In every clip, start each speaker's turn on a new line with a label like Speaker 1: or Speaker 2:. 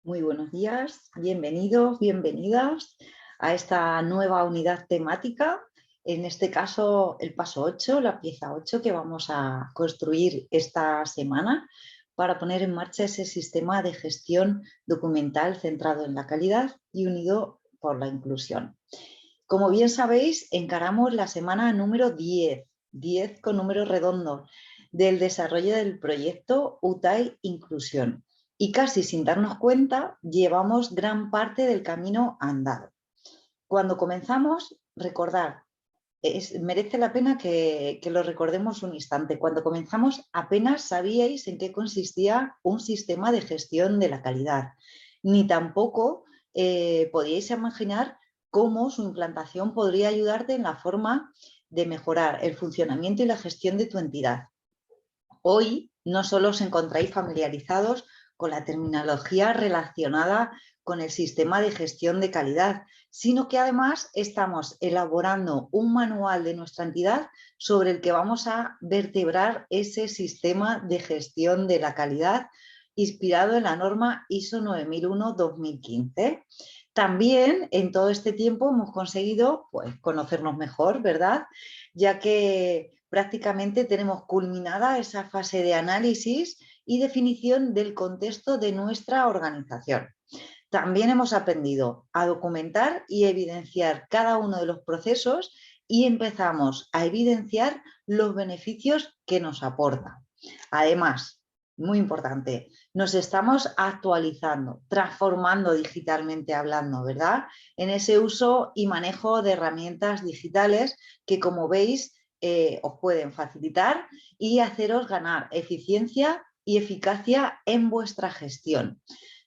Speaker 1: Muy buenos días, bienvenidos, bienvenidas a esta nueva unidad temática, en este caso el paso 8, la pieza 8 que vamos a construir esta semana para poner en marcha ese sistema de gestión documental centrado en la calidad y unido por la inclusión. Como bien sabéis, encaramos la semana número 10 con número redondo, del desarrollo del proyecto UTAI Inclusión. Y casi sin darnos cuenta, llevamos gran parte del camino andado. Cuando comenzamos, recordar, merece la pena que lo recordemos un instante. Cuando comenzamos, apenas sabíais en qué consistía un sistema de gestión de la calidad, ni tampoco podíais imaginar cómo su implantación podría ayudarte en la forma de mejorar el funcionamiento y la gestión de tu entidad. Hoy no solo os encontráis familiarizados con la terminología relacionada con el sistema de gestión de calidad, sino que además estamos elaborando un manual de nuestra entidad sobre el que vamos a vertebrar ese sistema de gestión de la calidad inspirado en la norma ISO 9001-2015. También en todo este tiempo hemos conseguido conocernos mejor, ¿verdad? Ya que prácticamente tenemos culminada esa fase de análisis y definición del contexto de nuestra organización. También hemos aprendido a documentar y evidenciar cada uno de los procesos y empezamos a evidenciar los beneficios que nos aporta. Además, muy importante, nos estamos actualizando, transformando digitalmente hablando, ¿verdad? En ese uso y manejo de herramientas digitales que, como veis, os pueden facilitar y haceros ganar eficiencia y eficacia en vuestra gestión.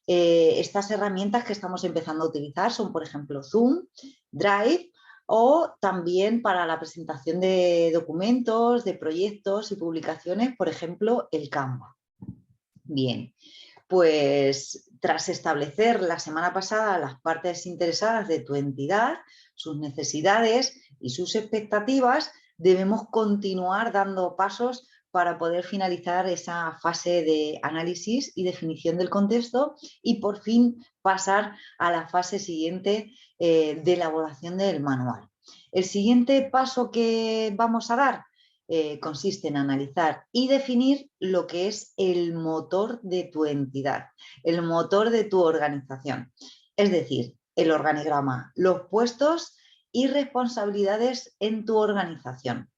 Speaker 1: Estas herramientas que estamos empezando a utilizar son, por ejemplo, Zoom, Drive o también para la presentación de documentos, de proyectos y publicaciones, por ejemplo, el Canva. Bien, pues tras establecer la semana pasada las partes interesadas de tu entidad, sus necesidades y sus expectativas, debemos continuar dando pasos para poder finalizar esa fase de análisis y definición del contexto y por fin pasar a la fase siguiente de elaboración del manual. El siguiente paso que vamos a dar consiste en analizar y definir lo que es el motor de tu entidad, el motor de tu organización. Es decir, el organigrama, los puestos y responsabilidades en tu organización.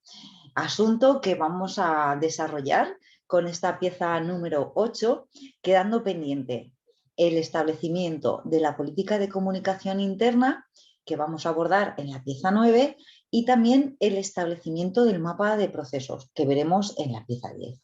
Speaker 1: Asunto que vamos a desarrollar con esta pieza número 8, quedando pendiente el establecimiento de la política de comunicación interna que vamos a abordar en la pieza 9 y también el establecimiento del mapa de procesos que veremos en la pieza 10.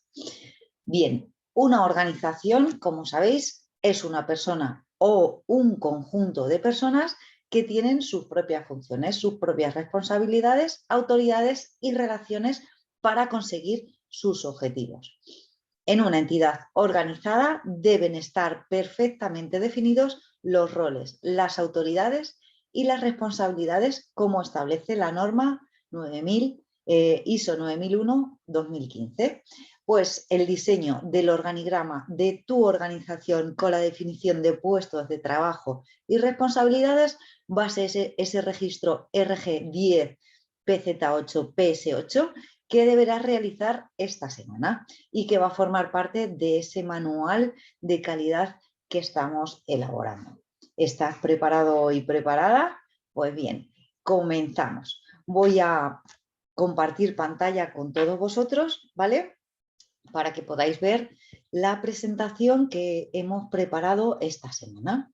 Speaker 1: Bien, una organización, como sabéis, es una persona o un conjunto de personas que tienen sus propias funciones, sus propias responsabilidades, autoridades y relaciones para conseguir sus objetivos. En una entidad organizada deben estar perfectamente definidos los roles, las autoridades y las responsabilidades como establece la norma 9000, ISO 9001-2015. Pues el diseño del organigrama de tu organización con la definición de puestos de trabajo y responsabilidades va a ser ese registro RG10 PZ8 PS8 que deberás realizar esta semana y que va a formar parte de ese manual de calidad que estamos elaborando. ¿Estás preparado y preparada? Pues bien, comenzamos. Voy a compartir pantalla con todos vosotros, ¿vale? Para que podáis ver la presentación que hemos preparado esta semana.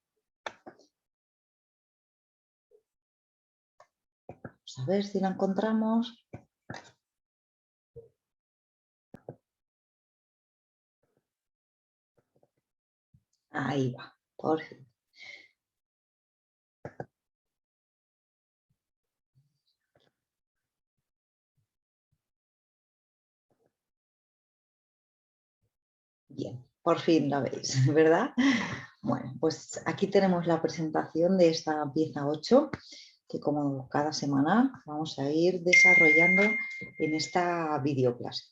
Speaker 1: Vamos a ver si la encontramos. Ahí va, por fin. Bien, por fin la veis, ¿verdad? Bueno, pues aquí tenemos la presentación de esta pieza 8, que como cada semana vamos a ir desarrollando en esta videoclase.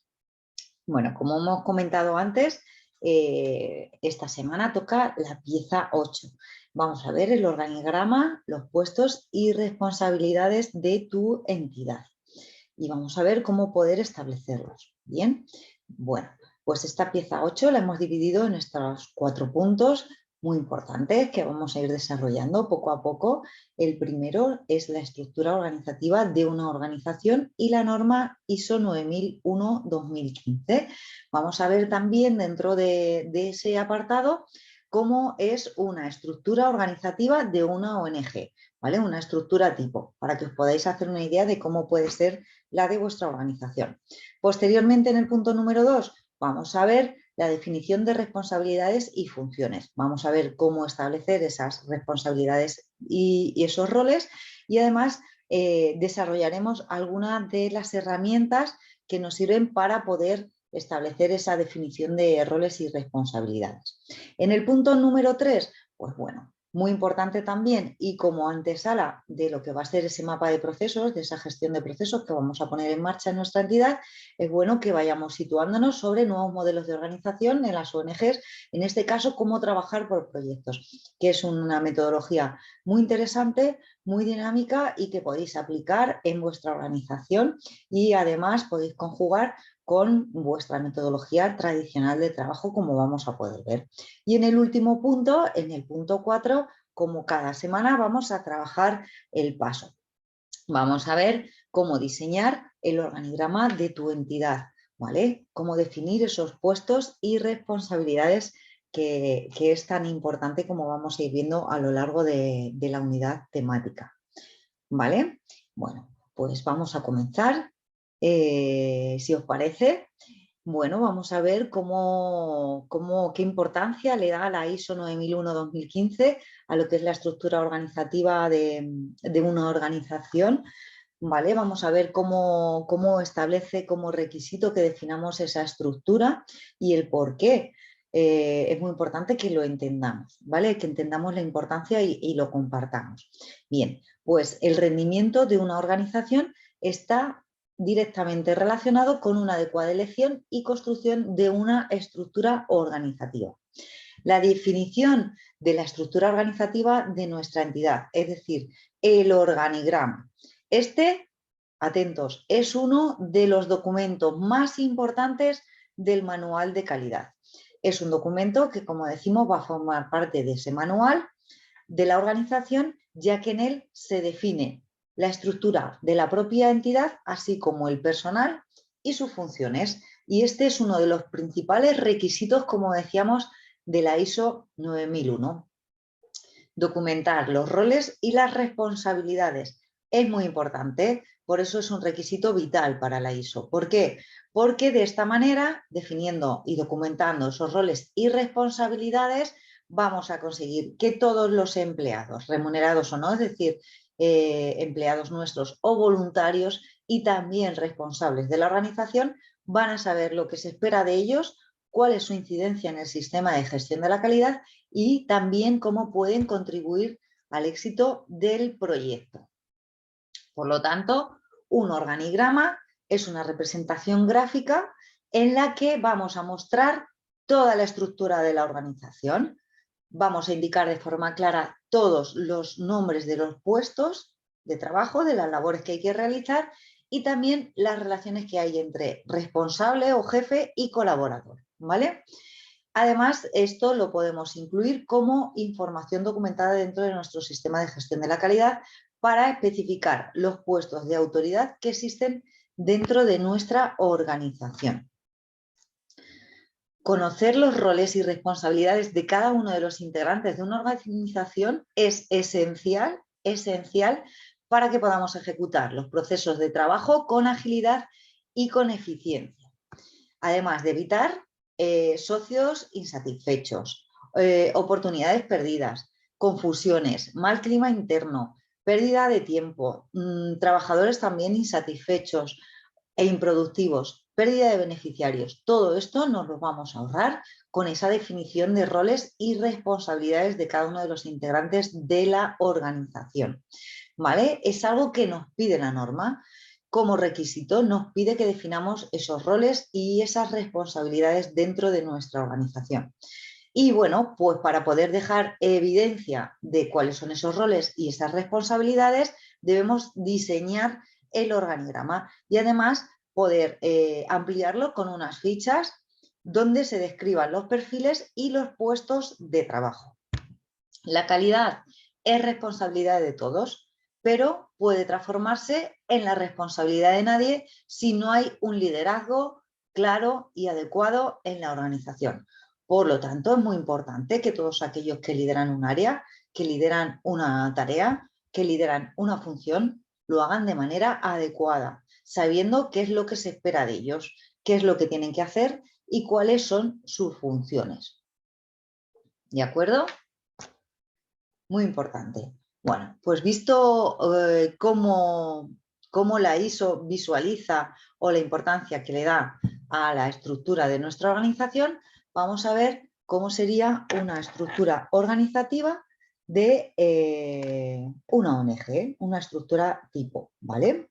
Speaker 1: Bueno, como hemos comentado antes, esta semana toca la pieza 8. Vamos a ver el organigrama, los puestos y responsabilidades de tu entidad. Y vamos a ver cómo poder establecerlos. Bien, bueno, pues esta pieza 8 la hemos dividido en estos 4 puntos muy importantes que vamos a ir desarrollando poco a poco. El primero es la estructura organizativa de una organización y la norma ISO 9001-2015. Vamos a ver también dentro de ese apartado cómo es una estructura organizativa de una ONG, ¿vale? Una estructura tipo, para que os podáis hacer una idea de cómo puede ser la de vuestra organización. Posteriormente, en el punto número 2, vamos a ver la definición de responsabilidades y funciones. Vamos a ver cómo establecer esas responsabilidades y esos roles y además desarrollaremos algunas de las herramientas que nos sirven para poder establecer esa definición de roles y responsabilidades. En el punto número 3, pues bueno, muy importante también y como antesala de lo que va a ser ese mapa de procesos, de esa gestión de procesos que vamos a poner en marcha en nuestra entidad, es bueno que vayamos situándonos sobre nuevos modelos de organización en las ONGs, en este caso cómo trabajar por proyectos, que es una metodología muy interesante, muy dinámica y que podéis aplicar en vuestra organización y además podéis conjugar con vuestra metodología tradicional de trabajo, como vamos a poder ver. Y en el último punto, en el punto 4, como cada semana vamos a trabajar el paso. Vamos a ver cómo diseñar el organigrama de tu entidad, ¿vale? Cómo definir esos puestos y responsabilidades que es tan importante como vamos a ir viendo a lo largo de la unidad temática, ¿vale? Bueno, pues vamos a comenzar. Si os parece, bueno, vamos a ver qué importancia le da la ISO 9001-2015 a lo que es la estructura organizativa de una organización, ¿vale? Vamos a ver cómo establece como requisito que definamos esa estructura y el por qué. Es muy importante que lo entendamos, ¿vale? Que entendamos la importancia y lo compartamos. Bien, pues el rendimiento de una organización está directamente relacionado con una adecuada elección y construcción de una estructura organizativa. La definición de la estructura organizativa de nuestra entidad, es decir, el organigrama. Este, atentos, es uno de los documentos más importantes del manual de calidad. Es un documento que, como decimos, va a formar parte de ese manual de la organización, ya que en él se define la estructura de la propia entidad, así como el personal y sus funciones. Y este es uno de los principales requisitos, como decíamos, de la ISO 9001. Documentar los roles y las responsabilidades. Es muy importante, por eso es un requisito vital para la ISO. ¿Por qué? Porque de esta manera, definiendo y documentando esos roles y responsabilidades, vamos a conseguir que todos los empleados, remunerados o no, es decir, empleados nuestros o voluntarios y también responsables de la organización, van a saber lo que se espera de ellos, cuál es su incidencia en el sistema de gestión de la calidad y también cómo pueden contribuir al éxito del proyecto. Por lo tanto, un organigrama es una representación gráfica en la que vamos a mostrar toda la estructura de la organización. Vamos a indicar de forma clara todos los nombres de los puestos de trabajo, de las labores que hay que realizar y también las relaciones que hay entre responsable o jefe y colaborador, ¿vale? Además, esto lo podemos incluir como información documentada dentro de nuestro sistema de gestión de la calidad para especificar los puestos de autoridad que existen dentro de nuestra organización. Conocer los roles y responsabilidades de cada uno de los integrantes de una organización es esencial para que podamos ejecutar los procesos de trabajo con agilidad y con eficiencia. Además de evitar socios insatisfechos, oportunidades perdidas, confusiones, mal clima interno, pérdida de tiempo, trabajadores también insatisfechos e improductivos, pérdida de beneficiarios. Todo esto nos lo vamos a ahorrar con esa definición de roles y responsabilidades de cada uno de los integrantes de la organización, ¿vale? Es algo que nos pide la norma. como requisito nos pide que definamos esos roles y esas responsabilidades dentro de nuestra organización. Y bueno, pues para poder dejar evidencia de cuáles son esos roles y esas responsabilidades, debemos diseñar el organigrama y además poder ampliarlo con unas fichas donde se describan los perfiles y los puestos de trabajo. La calidad es responsabilidad de todos, pero puede transformarse en la responsabilidad de nadie si no hay un liderazgo claro y adecuado en la organización. Por lo tanto, es muy importante que todos aquellos que lideran un área, que lideran una tarea, que lideran una función, lo hagan de manera adecuada, sabiendo qué es lo que se espera de ellos, qué es lo que tienen que hacer y cuáles son sus funciones. ¿De acuerdo? Muy importante. Bueno, pues visto cómo la ISO visualiza o la importancia que le da a la estructura de nuestra organización, vamos a ver cómo sería una estructura organizativa de una ONG, una estructura tipo, ¿vale?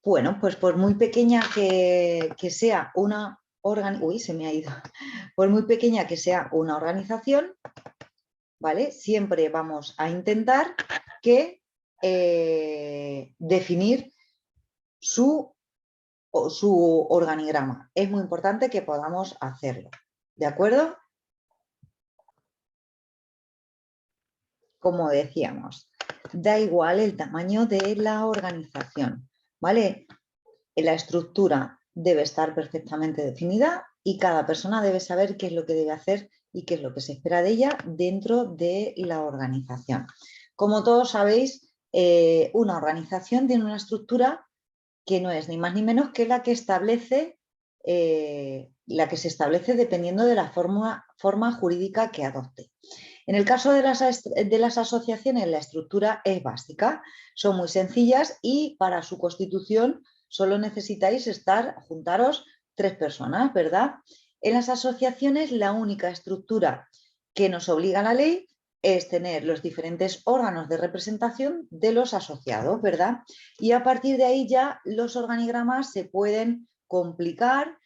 Speaker 1: Bueno, pues por muy pequeña que sea una se me ha ido. Por muy pequeña que sea una organización, ¿vale? Siempre vamos a intentar que definir su organigrama. Es muy importante que podamos hacerlo, ¿de acuerdo? Como decíamos, da igual el tamaño de la organización, ¿vale? La estructura debe estar perfectamente definida y cada persona debe saber qué es lo que debe hacer y qué es lo que se espera de ella dentro de la organización. Como todos sabéis, una organización tiene una estructura que no es ni más ni menos que la que se establece dependiendo de la forma jurídica que adopte. En el caso de las asociaciones, la estructura es básica, son muy sencillas y para su constitución solo necesitáis juntaros 3 personas, ¿verdad? En las asociaciones, la única estructura que nos obliga la ley es tener los diferentes órganos de representación de los asociados, ¿verdad? Y a partir de ahí ya los organigramas se pueden complicar,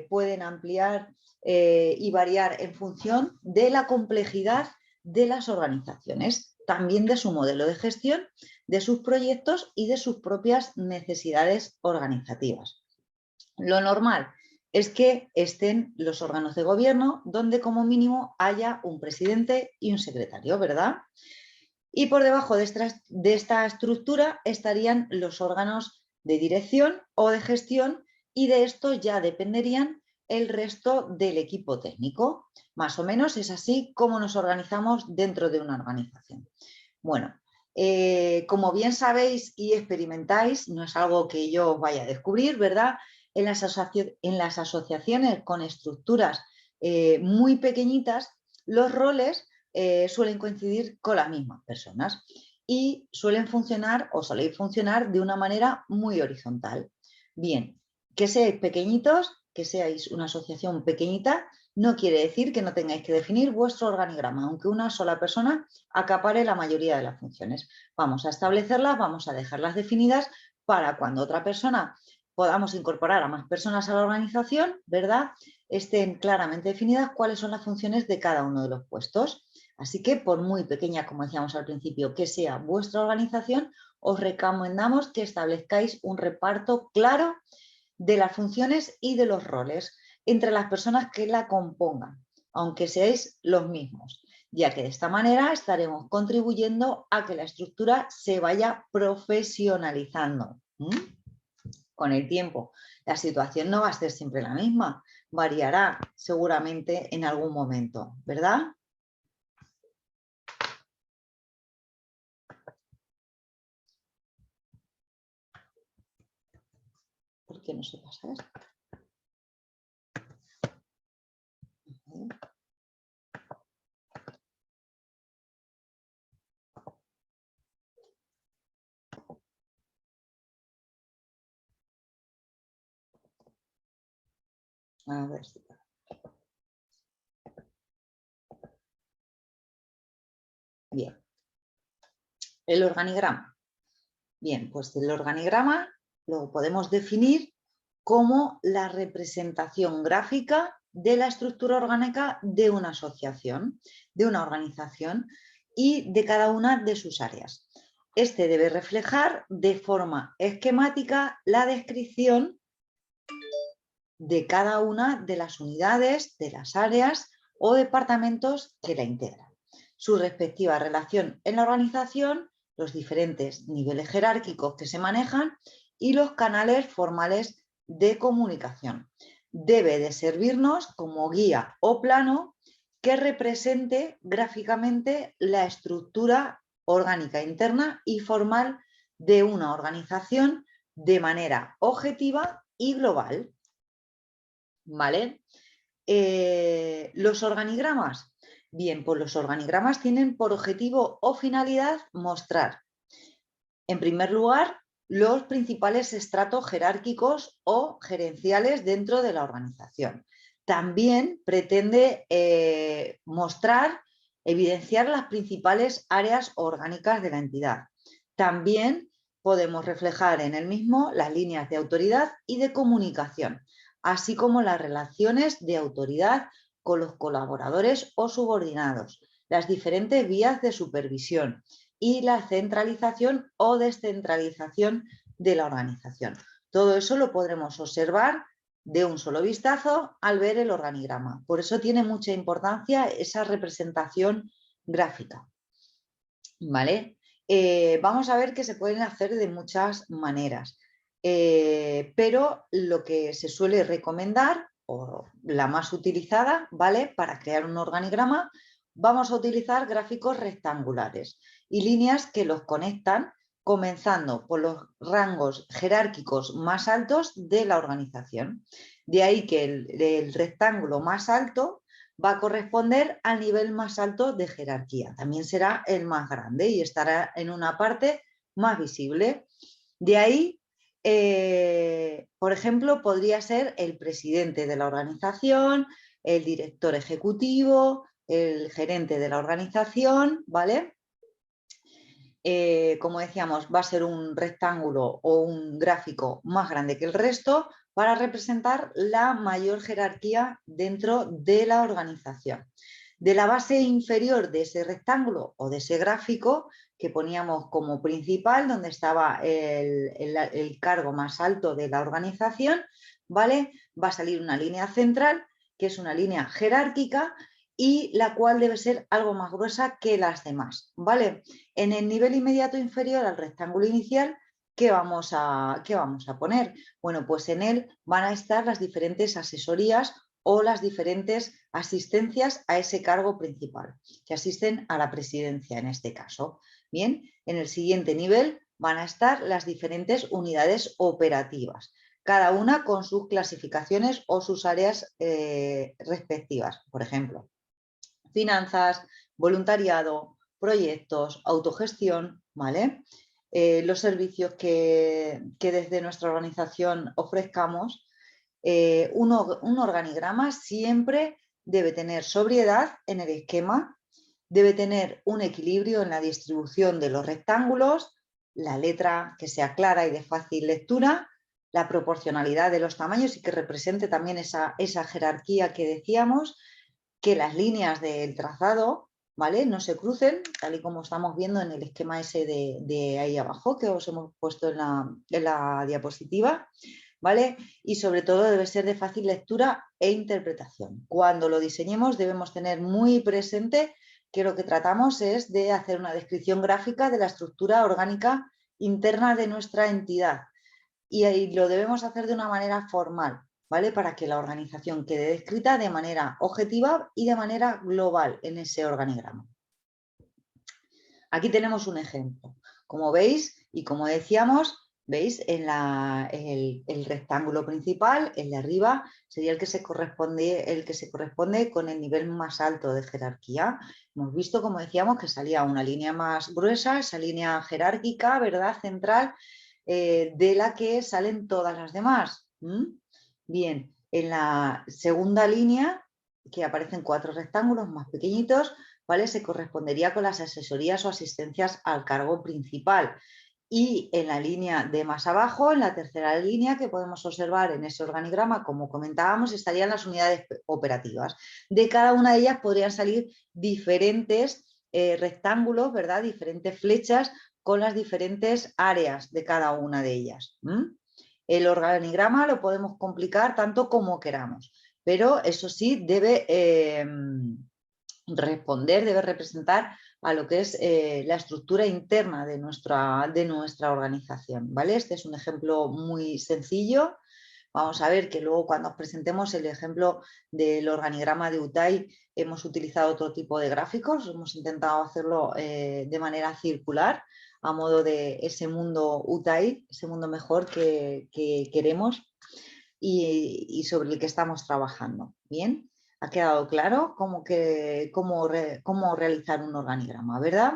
Speaker 1: pueden ampliar y variar en función de la complejidad de las organizaciones, también de su modelo de gestión, de sus proyectos y de sus propias necesidades organizativas. Lo normal es que estén los órganos de gobierno donde como mínimo haya un presidente y un secretario, ¿verdad? Y por debajo de esta estructura estarían los órganos de dirección o de gestión y de esto ya dependerían el resto del equipo técnico. Más o menos es así como nos organizamos dentro de una organización. Bueno, como bien sabéis y experimentáis, no es algo que yo vaya a descubrir, ¿verdad? En las asociaciones con estructuras muy pequeñitas, los roles suelen coincidir con las mismas personas y suelen funcionar o soléis funcionar de una manera muy horizontal. Bien, que seáis pequeñitos, que seáis una asociación pequeñita, no quiere decir que no tengáis que definir vuestro organigrama, aunque una sola persona acapare la mayoría de las funciones. Vamos a establecerlas, vamos a dejarlas definidas para cuando otra persona podamos incorporar a más personas a la organización, ¿verdad? Estén claramente definidas cuáles son las funciones de cada uno de los puestos. Así que por muy pequeña, como decíamos al principio, que sea vuestra organización, os recomendamos que establezcáis un reparto claro de las funciones y de los roles entre las personas que la compongan, aunque seáis los mismos, ya que de esta manera estaremos contribuyendo a que la estructura se vaya profesionalizando. Con el tiempo, la situación no va a ser siempre la misma, variará seguramente en algún momento, ¿verdad? ¿Por qué no se pasa esto? A ver si... Bien, el organigrama. Bien, pues el organigrama lo podemos definir como la representación gráfica de la estructura orgánica de una asociación, de una organización y de cada una de sus áreas. Este debe reflejar de forma esquemática la descripción de cada una de las unidades, de las áreas o departamentos que la integran, su respectiva relación en la organización, los diferentes niveles jerárquicos que se manejan y los canales formales de comunicación. Debe de servirnos como guía o plano que represente gráficamente la estructura orgánica interna y formal de una organización de manera objetiva y global. ¿Vale? Los organigramas. Bien, pues los organigramas tienen por objetivo o finalidad mostrar, en primer lugar, los principales estratos jerárquicos o gerenciales dentro de la organización. También pretende mostrar, evidenciar las principales áreas orgánicas de la entidad. También podemos reflejar en el mismo las líneas de autoridad y de comunicación, así como las relaciones de autoridad con los colaboradores o subordinados, las diferentes vías de supervisión y la centralización o descentralización de la organización. Todo eso lo podremos observar de un solo vistazo al ver el organigrama. Por eso tiene mucha importancia esa representación gráfica. ¿Vale? Vamos a ver que se pueden hacer de muchas maneras, pero lo que se suele recomendar, o la más utilizada, ¿vale? Para crear un organigrama, vamos a utilizar gráficos rectangulares y líneas que los conectan, comenzando por los rangos jerárquicos más altos de la organización. De ahí que el rectángulo más alto va a corresponder al nivel más alto de jerarquía. También será el más grande y estará en una parte más visible. De ahí, por ejemplo, podría ser el presidente de la organización, el director ejecutivo, el gerente de la organización, ¿vale? Como decíamos, va a ser un rectángulo o un gráfico más grande que el resto para representar la mayor jerarquía dentro de la organización. De la base inferior de ese rectángulo o de ese gráfico que poníamos como principal, donde estaba el cargo más alto de la organización, ¿vale? Va a salir una línea central, que es una línea jerárquica, y la cual debe ser algo más gruesa que las demás, ¿vale? En el nivel inmediato inferior al rectángulo inicial, ¿qué vamos a poner? Bueno, pues en él van a estar las diferentes asesorías o las diferentes asistencias a ese cargo principal, que asisten a la presidencia en este caso. Bien, en el siguiente nivel van a estar las diferentes unidades operativas, cada una con sus clasificaciones o sus áreas respectivas. Por ejemplo, finanzas, voluntariado, proyectos, autogestión, ¿vale? Los servicios que desde nuestra organización ofrezcamos. Un organigrama siempre debe tener sobriedad en el esquema, debe tener un equilibrio en la distribución de los rectángulos, la letra que sea clara y de fácil lectura, la proporcionalidad de los tamaños y que represente también esa jerarquía que decíamos, que las líneas del trazado, ¿vale?, no se crucen, tal y como estamos viendo en el esquema ese de ahí abajo que os hemos puesto en la diapositiva, ¿vale? Y sobre todo debe ser de fácil lectura e interpretación. Cuando lo diseñemos debemos tener muy presente que lo que tratamos es de hacer una descripción gráfica de la estructura orgánica interna de nuestra entidad y ahí lo debemos hacer de una manera formal, ¿vale? Para que la organización quede descrita de manera objetiva y de manera global en ese organigrama. Aquí tenemos un ejemplo. Como veis y como decíamos, ¿veis? En el rectángulo principal, el de arriba, sería el que se corresponde con el nivel más alto de jerarquía. Hemos visto, como decíamos, que salía una línea más gruesa, esa línea jerárquica, ¿verdad?, central, de la que salen todas las demás. Bien, en la segunda línea, que aparecen 4 rectángulos más pequeñitos, ¿vale? Se correspondería con las asesorías o asistencias al cargo principal. Y en la línea de más abajo, en la tercera línea que podemos observar en ese organigrama, como comentábamos, estarían las unidades operativas. De cada una de ellas podrían salir diferentes rectángulos, ¿verdad? Diferentes flechas con las diferentes áreas de cada una de ellas. El organigrama lo podemos complicar tanto como queramos, pero eso sí debe responder, debe representar a lo que es la estructura interna de nuestra organización, ¿vale? Este es un ejemplo muy sencillo. Vamos a ver que luego cuando os presentemos el ejemplo del organigrama de UTAI hemos utilizado otro tipo de gráficos, hemos intentado hacerlo de manera circular a modo de ese mundo UTAI, ese mundo mejor que queremos y sobre el que estamos trabajando. ¿Bien? ¿Ha quedado claro cómo realizar un organigrama, verdad?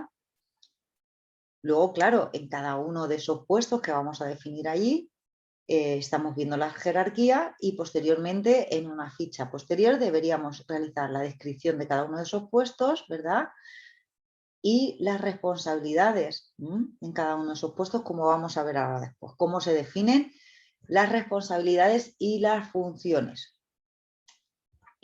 Speaker 1: Luego, claro, en cada uno de esos puestos que vamos a definir allí, estamos viendo la jerarquía y posteriormente en una ficha posterior deberíamos realizar la descripción de cada uno de esos puestos, ¿verdad? Y las responsabilidades en cada uno de esos puestos, como vamos a ver ahora después, cómo se definen las responsabilidades y las funciones.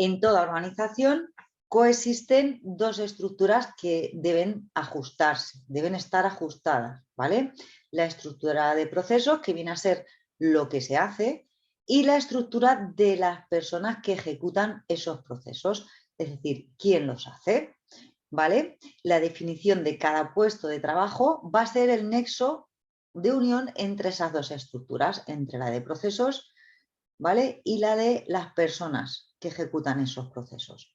Speaker 1: En toda organización coexisten dos estructuras que deben ajustarse, deben estar ajustadas, ¿vale? La estructura de procesos, que viene a ser lo que se hace, y la estructura de las personas que ejecutan esos procesos, es decir, quién los hace, ¿vale? La definición de cada puesto de trabajo va a ser el nexo de unión entre esas dos estructuras, entre la de procesos, ¿vale? Y la de las personas que ejecutan esos procesos.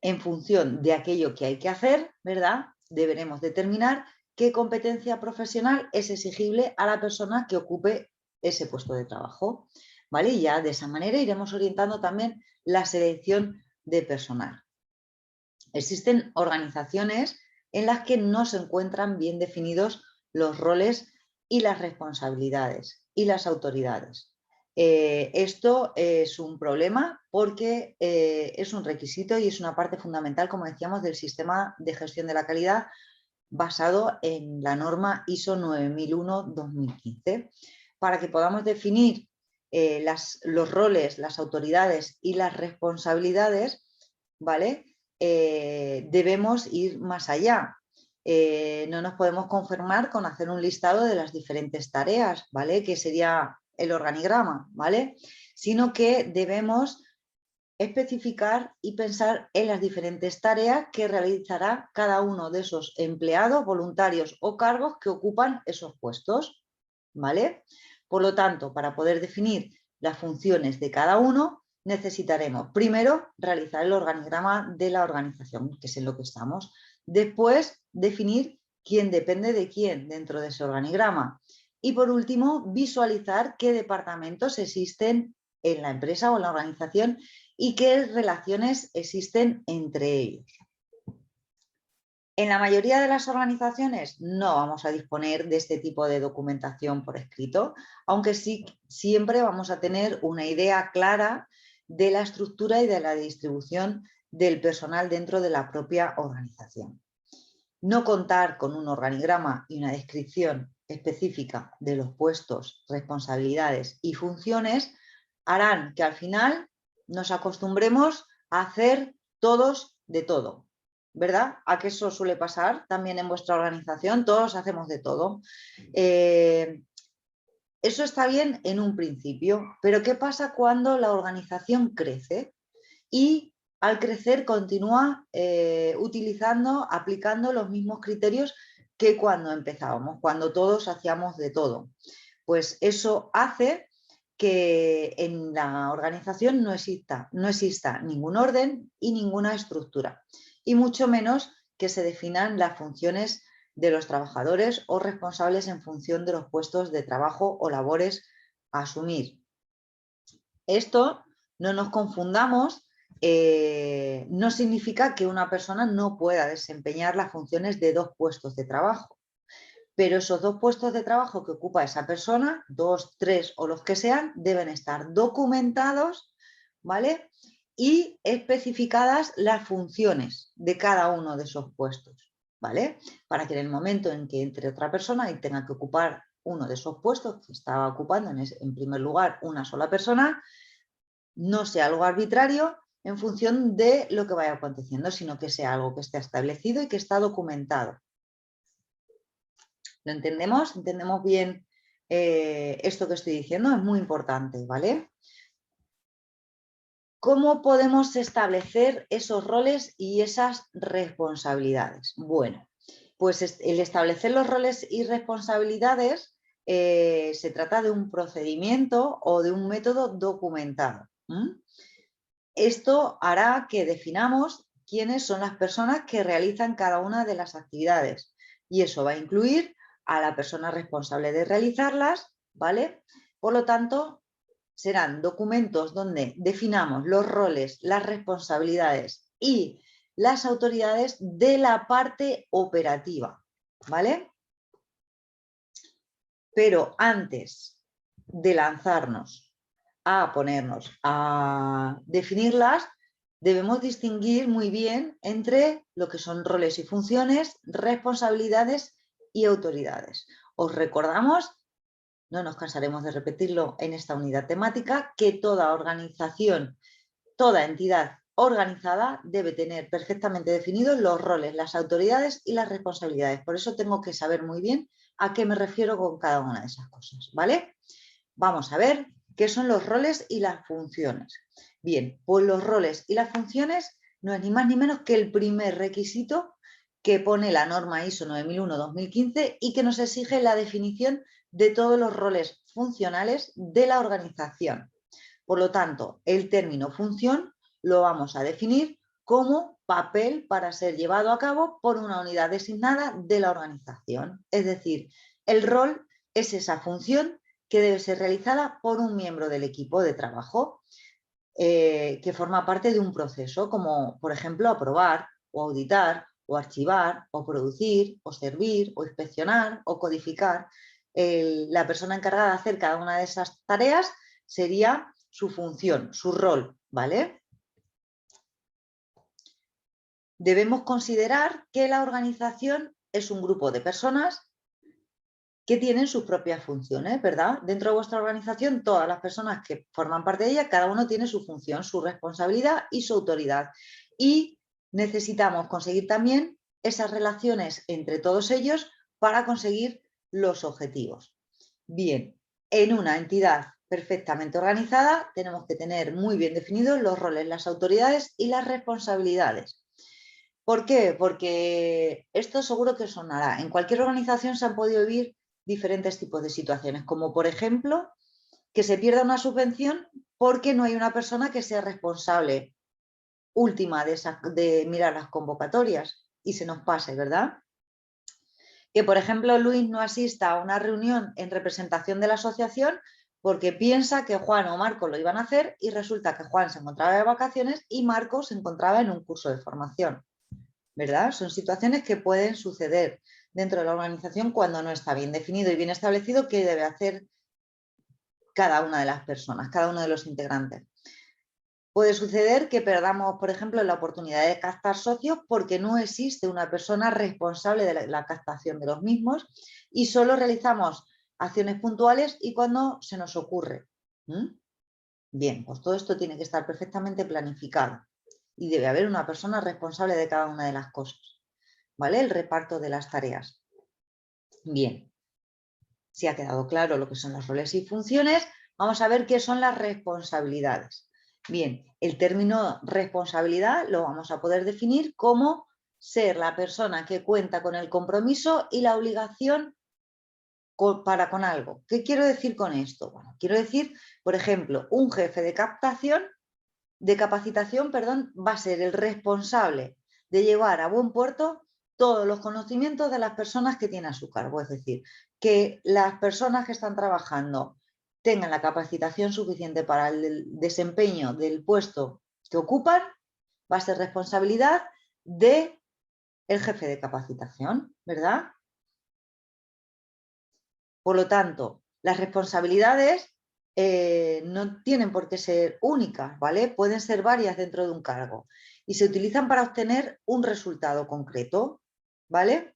Speaker 1: En función de aquello que hay que hacer, ¿verdad? Deberemos determinar qué competencia profesional es exigible a la persona que ocupe ese puesto de trabajo, ¿vale? Y ya de esa manera iremos orientando también la selección de personal. Existen organizaciones en las que no se encuentran bien definidos los roles y las responsabilidades y las autoridades. Esto es un problema porque es un requisito y es una parte fundamental, como decíamos, del sistema de gestión de la calidad basado en la norma ISO 9001-2015. Para que podamos definir los roles, las autoridades y las responsabilidades, ¿vale? Debemos ir más allá. No nos podemos conformar con hacer un listado de las diferentes tareas, ¿vale? Que sería el organigrama, ¿vale? Sino que debemos especificar y pensar en las diferentes tareas que realizará cada uno de esos empleados, voluntarios o cargos que ocupan esos puestos, ¿vale? Por lo tanto, para poder definir las funciones de cada uno, necesitaremos primero realizar el organigrama de la organización, que es en lo que estamos. Después, definir quién depende de quién dentro de ese organigrama. Y por último, visualizar qué departamentos existen en la empresa o en la organización y qué relaciones existen entre ellos. En la mayoría de las organizaciones no vamos a disponer de este tipo de documentación por escrito, aunque sí siempre vamos a tener una idea clara de la estructura y de la distribución del personal dentro de la propia organización. No contar con un organigrama y una descripción específica de los puestos, responsabilidades y funciones harán que al final nos acostumbremos a hacer todos de todo, ¿verdad? ¿A qué eso suele pasar también en vuestra organización? Todos hacemos de todo. Eso está bien en un principio, pero ¿qué pasa cuando la organización crece? Y al crecer continúa utilizando, aplicando los mismos criterios que cuando empezábamos, cuando todos hacíamos de todo. Pues eso hace que en la organización no exista ningún orden y ninguna estructura, y mucho menos que se definan las funciones de los trabajadores o responsables en función de los puestos de trabajo o labores a asumir. Esto, no nos confundamos, no significa que una persona no pueda desempeñar las funciones de dos puestos de trabajo, pero esos dos puestos de trabajo que ocupa esa persona, 2, 3 o los que sean, deben estar documentados, ¿vale? y especificadas las funciones de cada uno de esos puestos, ¿vale? Para que en el momento en que entre otra persona y tenga que ocupar uno de esos puestos que estaba ocupando en primer lugar una sola persona, no sea algo arbitrario en función de lo que vaya aconteciendo, sino que sea algo que esté establecido y que está documentado. ¿Lo entendemos? ¿Entendemos bien esto que estoy diciendo? Es muy importante, ¿vale? ¿Cómo podemos establecer esos roles y esas responsabilidades? Bueno, pues el establecer los roles y responsabilidades se trata de un procedimiento o de un método documentado. Esto hará que definamos quiénes son las personas que realizan cada una de las actividades y eso va a incluir a la persona responsable de realizarlas, ¿vale? Por lo tanto, serán documentos donde definamos los roles, las responsabilidades y las autoridades de la parte operativa, ¿vale? Pero antes de lanzarnos a ponernos a definirlas, debemos distinguir muy bien entre lo que son roles y funciones, responsabilidades y autoridades. Os recordamos, no nos cansaremos de repetirlo en esta unidad temática, que toda organización, toda entidad organizada debe tener perfectamente definidos los roles, las autoridades y las responsabilidades. Por eso tengo que saber muy bien a qué me refiero con cada una de esas cosas, ¿vale? Vamos a ver qué son los roles y las funciones. Bien, pues los roles y las funciones no es ni más ni menos que el primer requisito que pone la norma ISO 9001-2015 y que nos exige la definición de todos los roles funcionales de la organización. Por lo tanto, el término función lo vamos a definir como papel para ser llevado a cabo por una unidad designada de la organización. Es decir, el rol es esa función que debe ser realizada por un miembro del equipo de trabajo que forma parte de un proceso, como por ejemplo aprobar o auditar o archivar o producir o servir o inspeccionar o codificar. La persona encargada de hacer cada una de esas tareas sería su función, su rol, ¿vale? Debemos considerar que la organización es un grupo de personas que tienen sus propias funciones, ¿verdad? Dentro de vuestra organización, todas las personas que forman parte de ella, cada uno tiene su función, su responsabilidad y su autoridad. Y necesitamos conseguir también esas relaciones entre todos ellos para conseguir los objetivos. Bien, en una entidad perfectamente organizada tenemos que tener muy bien definidos los roles, las autoridades y las responsabilidades. ¿Por qué? Porque esto seguro que sonará. En cualquier organización se han podido vivir diferentes tipos de situaciones, como por ejemplo que se pierda una subvención porque no hay una persona que sea responsable última de mirar las convocatorias y se nos pase, ¿verdad? Que por ejemplo Luis no asista a una reunión en representación de la asociación porque piensa que Juan o Marco lo iban a hacer y resulta que Juan se encontraba de vacaciones y Marco se encontraba en un curso de formación, ¿verdad? Son situaciones que pueden suceder dentro de la organización cuando no está bien definido y bien establecido qué debe hacer cada una de las personas, cada uno de los integrantes. Puede suceder que perdamos, por ejemplo, la oportunidad de captar socios porque no existe una persona responsable de la captación de los mismos y solo realizamos acciones puntuales y cuando se nos ocurre. Bien, pues todo esto tiene que estar perfectamente planificado y debe haber una persona responsable de cada una de las cosas, ¿vale? El reparto de las tareas. Bien, si ha quedado claro lo que son los roles y funciones, vamos a ver qué son las responsabilidades. Bien, el término responsabilidad lo vamos a poder definir como ser la persona que cuenta con el compromiso y la obligación para con algo. ¿Qué quiero decir con esto? Bueno, quiero decir, por ejemplo, un jefe de capacitación, va a ser el responsable de llevar a buen puerto todos los conocimientos de las personas que tiene a su cargo. Es decir, que las personas que están trabajando tengan la capacitación suficiente para el desempeño del puesto que ocupan, va a ser responsabilidad del jefe de capacitación, ¿verdad? Por lo tanto, las responsabilidades no tienen por qué ser únicas, ¿vale? Pueden ser varias dentro de un cargo y se utilizan para obtener un resultado concreto, ¿vale?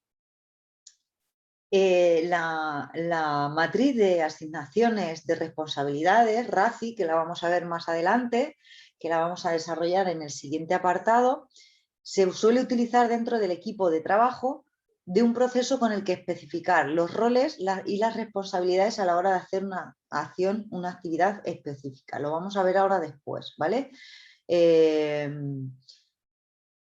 Speaker 1: La matriz de asignaciones de responsabilidades, RACI, que la vamos a ver más adelante, que la vamos a desarrollar en el siguiente apartado, se suele utilizar dentro del equipo de trabajo de un proceso con el que especificar los roles y las responsabilidades a la hora de hacer una acción, una actividad específica. Lo vamos a ver ahora después, ¿vale?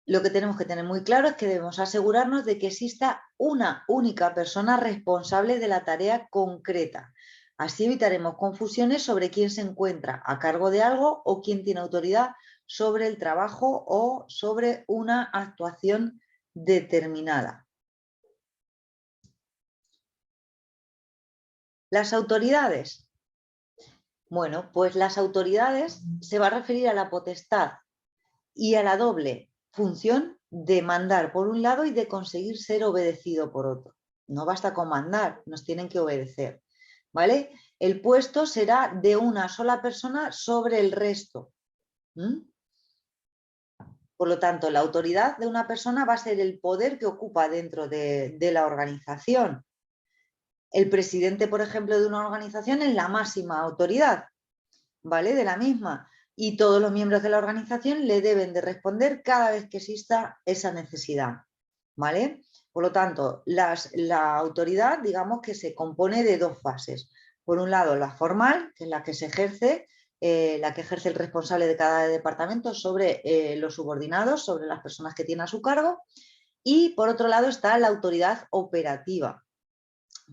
Speaker 1: Lo que tenemos que tener muy claro es que debemos asegurarnos de que exista una única persona responsable de la tarea concreta. Así evitaremos confusiones sobre quién se encuentra a cargo de algo o quién tiene autoridad sobre el trabajo o sobre una actuación determinada. Las autoridades. Bueno, pues las autoridades se va a referir a la potestad y a la doble función de mandar por un lado y de conseguir ser obedecido por otro. No basta con mandar, nos tienen que obedecer, ¿vale? El puesto será de una sola persona sobre el resto. Por lo tanto, la autoridad de una persona va a ser el poder que ocupa dentro de la organización. El presidente, por ejemplo, de una organización es la máxima autoridad, ¿vale? De la misma. Y todos los miembros de la organización le deben de responder cada vez que exista esa necesidad, ¿vale? Por lo tanto, la autoridad, digamos que se compone de dos fases. Por un lado, la formal, que es la que se ejerce, la que ejerce el responsable de cada departamento sobre los subordinados, sobre las personas que tiene a su cargo. Y por otro lado está la autoridad operativa,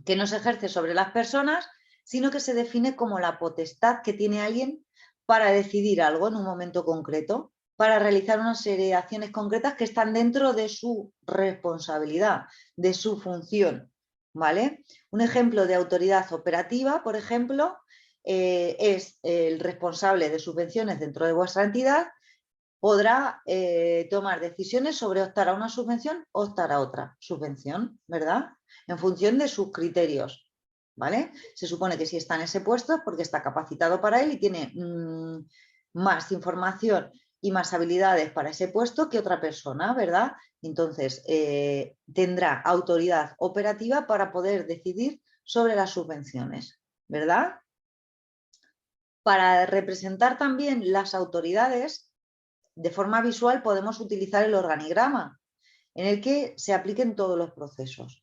Speaker 1: que no se ejerce sobre las personas, sino que se define como la potestad que tiene alguien para decidir algo en un momento concreto, para realizar una serie de acciones concretas que están dentro de su responsabilidad, de su función, ¿vale? Un ejemplo de autoridad operativa, por ejemplo, es el responsable de subvenciones dentro de vuestra entidad, podrá tomar decisiones sobre optar a una subvención o optar a otra subvención, ¿verdad? En función de sus criterios, ¿vale? Se supone que si está en ese puesto es porque está capacitado para él y tiene más información y más habilidades para ese puesto que otra persona, ¿verdad? Entonces, tendrá autoridad operativa para poder decidir sobre las subvenciones, ¿verdad? Para representar también las autoridades, de forma visual podemos utilizar el organigrama, en el que se apliquen todos los procesos.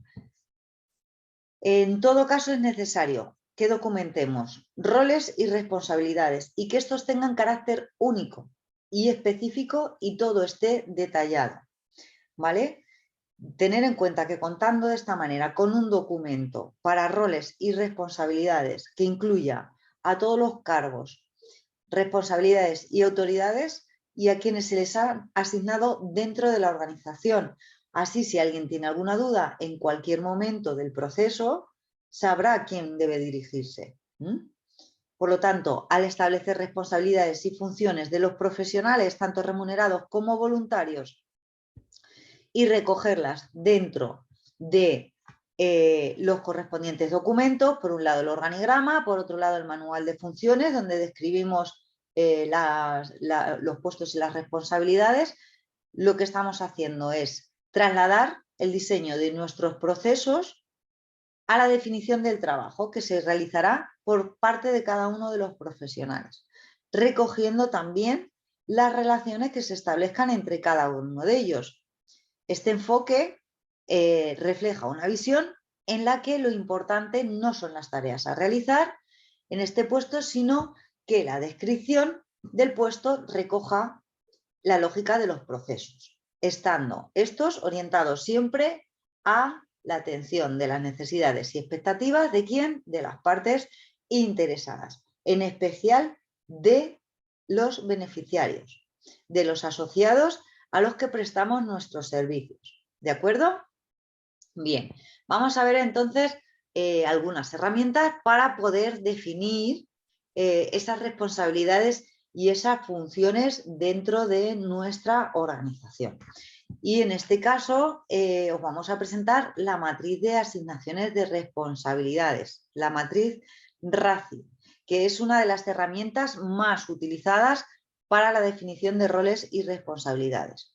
Speaker 1: En todo caso es necesario que documentemos roles y responsabilidades y que estos tengan carácter único y específico y todo esté detallado, ¿vale? Tener en cuenta que contando de esta manera con un documento para roles y responsabilidades que incluya a todos los cargos, responsabilidades y autoridades y a quienes se les ha asignado dentro de la organización. Así, si alguien tiene alguna duda en cualquier momento del proceso, sabrá a quién debe dirigirse. Por lo tanto, al establecer responsabilidades y funciones de los profesionales, tanto remunerados como voluntarios, y recogerlas dentro de los correspondientes documentos, por un lado el organigrama, por otro lado el manual de funciones, donde describimos los puestos y las responsabilidades, lo que estamos haciendo es trasladar el diseño de nuestros procesos a la definición del trabajo que se realizará por parte de cada uno de los profesionales, recogiendo también las relaciones que se establezcan entre cada uno de ellos. Este enfoque refleja una visión en la que lo importante no son las tareas a realizar en este puesto, sino que la descripción del puesto recoja la lógica de los procesos, estando estos orientados siempre a la atención de las necesidades y expectativas de quién, de las partes interesadas, en especial de los beneficiarios, de los asociados a los que prestamos nuestros servicios. ¿De acuerdo? Bien, vamos a ver entonces algunas herramientas para poder definir esas responsabilidades y esas funciones dentro de nuestra organización. Y en este caso os vamos a presentar la matriz de asignaciones de responsabilidades, la matriz RACI, que es una de las herramientas más utilizadas para la definición de roles y responsabilidades.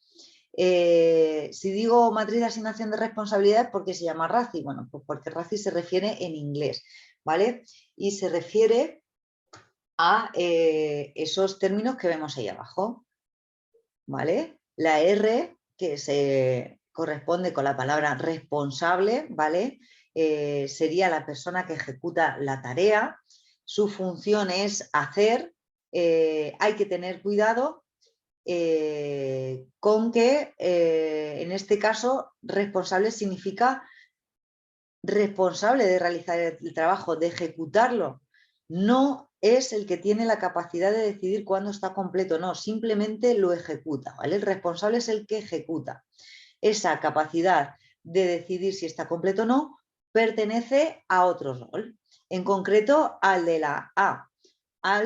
Speaker 1: Si digo matriz de asignación de responsabilidades, ¿por qué se llama RACI? Bueno, pues porque RACI se refiere en inglés, ¿vale? Y se refiere a esos términos que vemos ahí abajo, ¿vale? La R, que se corresponde con la palabra responsable, ¿vale? Sería la persona que ejecuta la tarea. Su función es hacer. Hay que tener cuidado con que, en este caso, responsable significa responsable de realizar el trabajo, de ejecutarlo. No es el que tiene la capacidad de decidir cuándo está completo, no, simplemente lo ejecuta, ¿vale? El responsable es el que ejecuta. Esa capacidad de decidir si está completo o no pertenece a otro rol, en concreto al de la A, a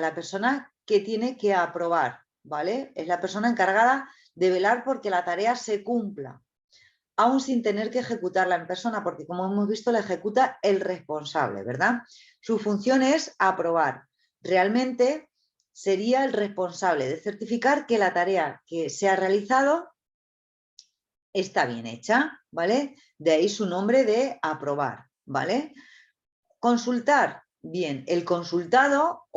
Speaker 1: la persona que tiene que aprobar, ¿vale? Es la persona encargada de velar porque la tarea se cumpla, aún sin tener que ejecutarla en persona, porque como hemos visto la ejecuta el responsable, ¿verdad? Su función es aprobar. Realmente sería el responsable de certificar que la tarea que se ha realizado está bien hecha, ¿vale? De ahí su nombre de aprobar, ¿vale? Consultar. Bien, el consultado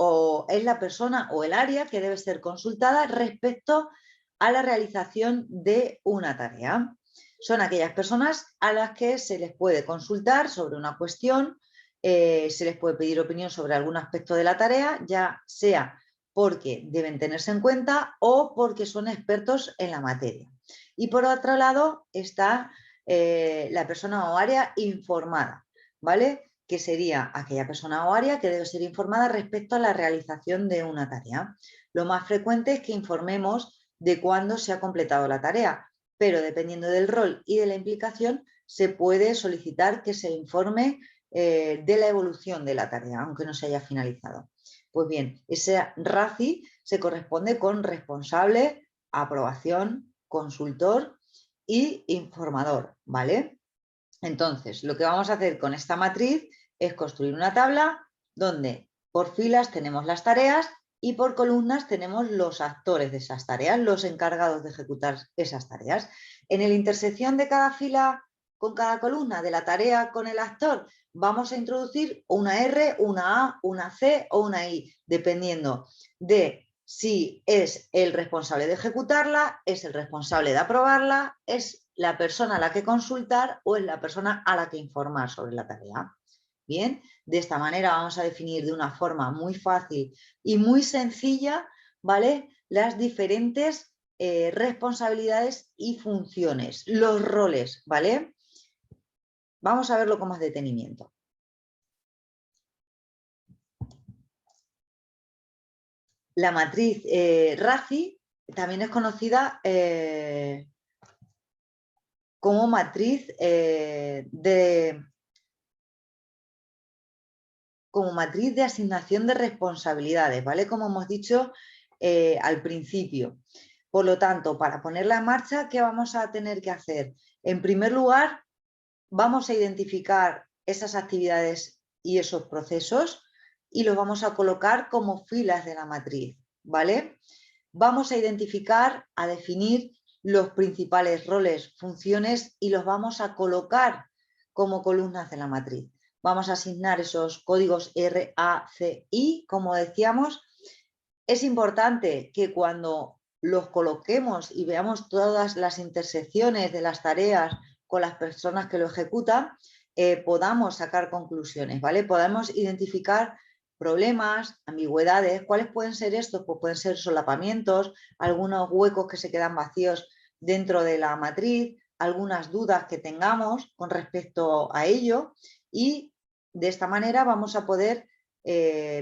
Speaker 1: es la persona o el área que debe ser consultada respecto a la realización de una tarea. Son aquellas personas a las que se les puede consultar sobre una cuestión, se les puede pedir opinión sobre algún aspecto de la tarea, ya sea porque deben tenerse en cuenta o porque son expertos en la materia. Y por otro lado está la persona o área informada, ¿vale? Que sería aquella persona o área que debe ser informada respecto a la realización de una tarea. Lo más frecuente es que informemos de cuándo se ha completado la tarea, pero dependiendo del rol y de la implicación, se puede solicitar que se informe de la evolución de la tarea, aunque no se haya finalizado. Pues bien, ese RACI se corresponde con responsable, aprobación, consultor y informador, ¿vale? Entonces, lo que vamos a hacer con esta matriz es construir una tabla donde por filas tenemos las tareas y por columnas tenemos los actores de esas tareas, los encargados de ejecutar esas tareas. En la intersección de cada fila con cada columna de la tarea con el actor, vamos a introducir una R, una A, una C o una I, dependiendo de si es el responsable de ejecutarla, es el responsable de aprobarla, es la persona a la que consultar o es la persona a la que informar sobre la tarea. Bien, de esta manera vamos a definir de una forma muy fácil y muy sencilla, ¿vale? Las diferentes responsabilidades y funciones, los roles, ¿vale? Vamos a verlo con más detenimiento. La matriz RACI también es conocida como matriz de asignación de responsabilidades, ¿vale? Como hemos dicho al principio. Por lo tanto, para ponerla en marcha, ¿qué vamos a tener que hacer? En primer lugar, vamos a identificar esas actividades y esos procesos y los vamos a colocar como filas de la matriz, ¿vale? Vamos a identificar, a definir los principales roles, funciones y los vamos a colocar como columnas de la matriz. Vamos a asignar esos códigos R, A, C, I, como decíamos. Es importante que cuando los coloquemos y veamos todas las intersecciones de las tareas con las personas que lo ejecutan, podamos sacar conclusiones, ¿vale? Podamos identificar problemas, ambigüedades. ¿Cuáles pueden ser estos? Pues pueden ser solapamientos, algunos huecos que se quedan vacíos dentro de la matriz, algunas dudas que tengamos con respecto a ello y de esta manera vamos a poder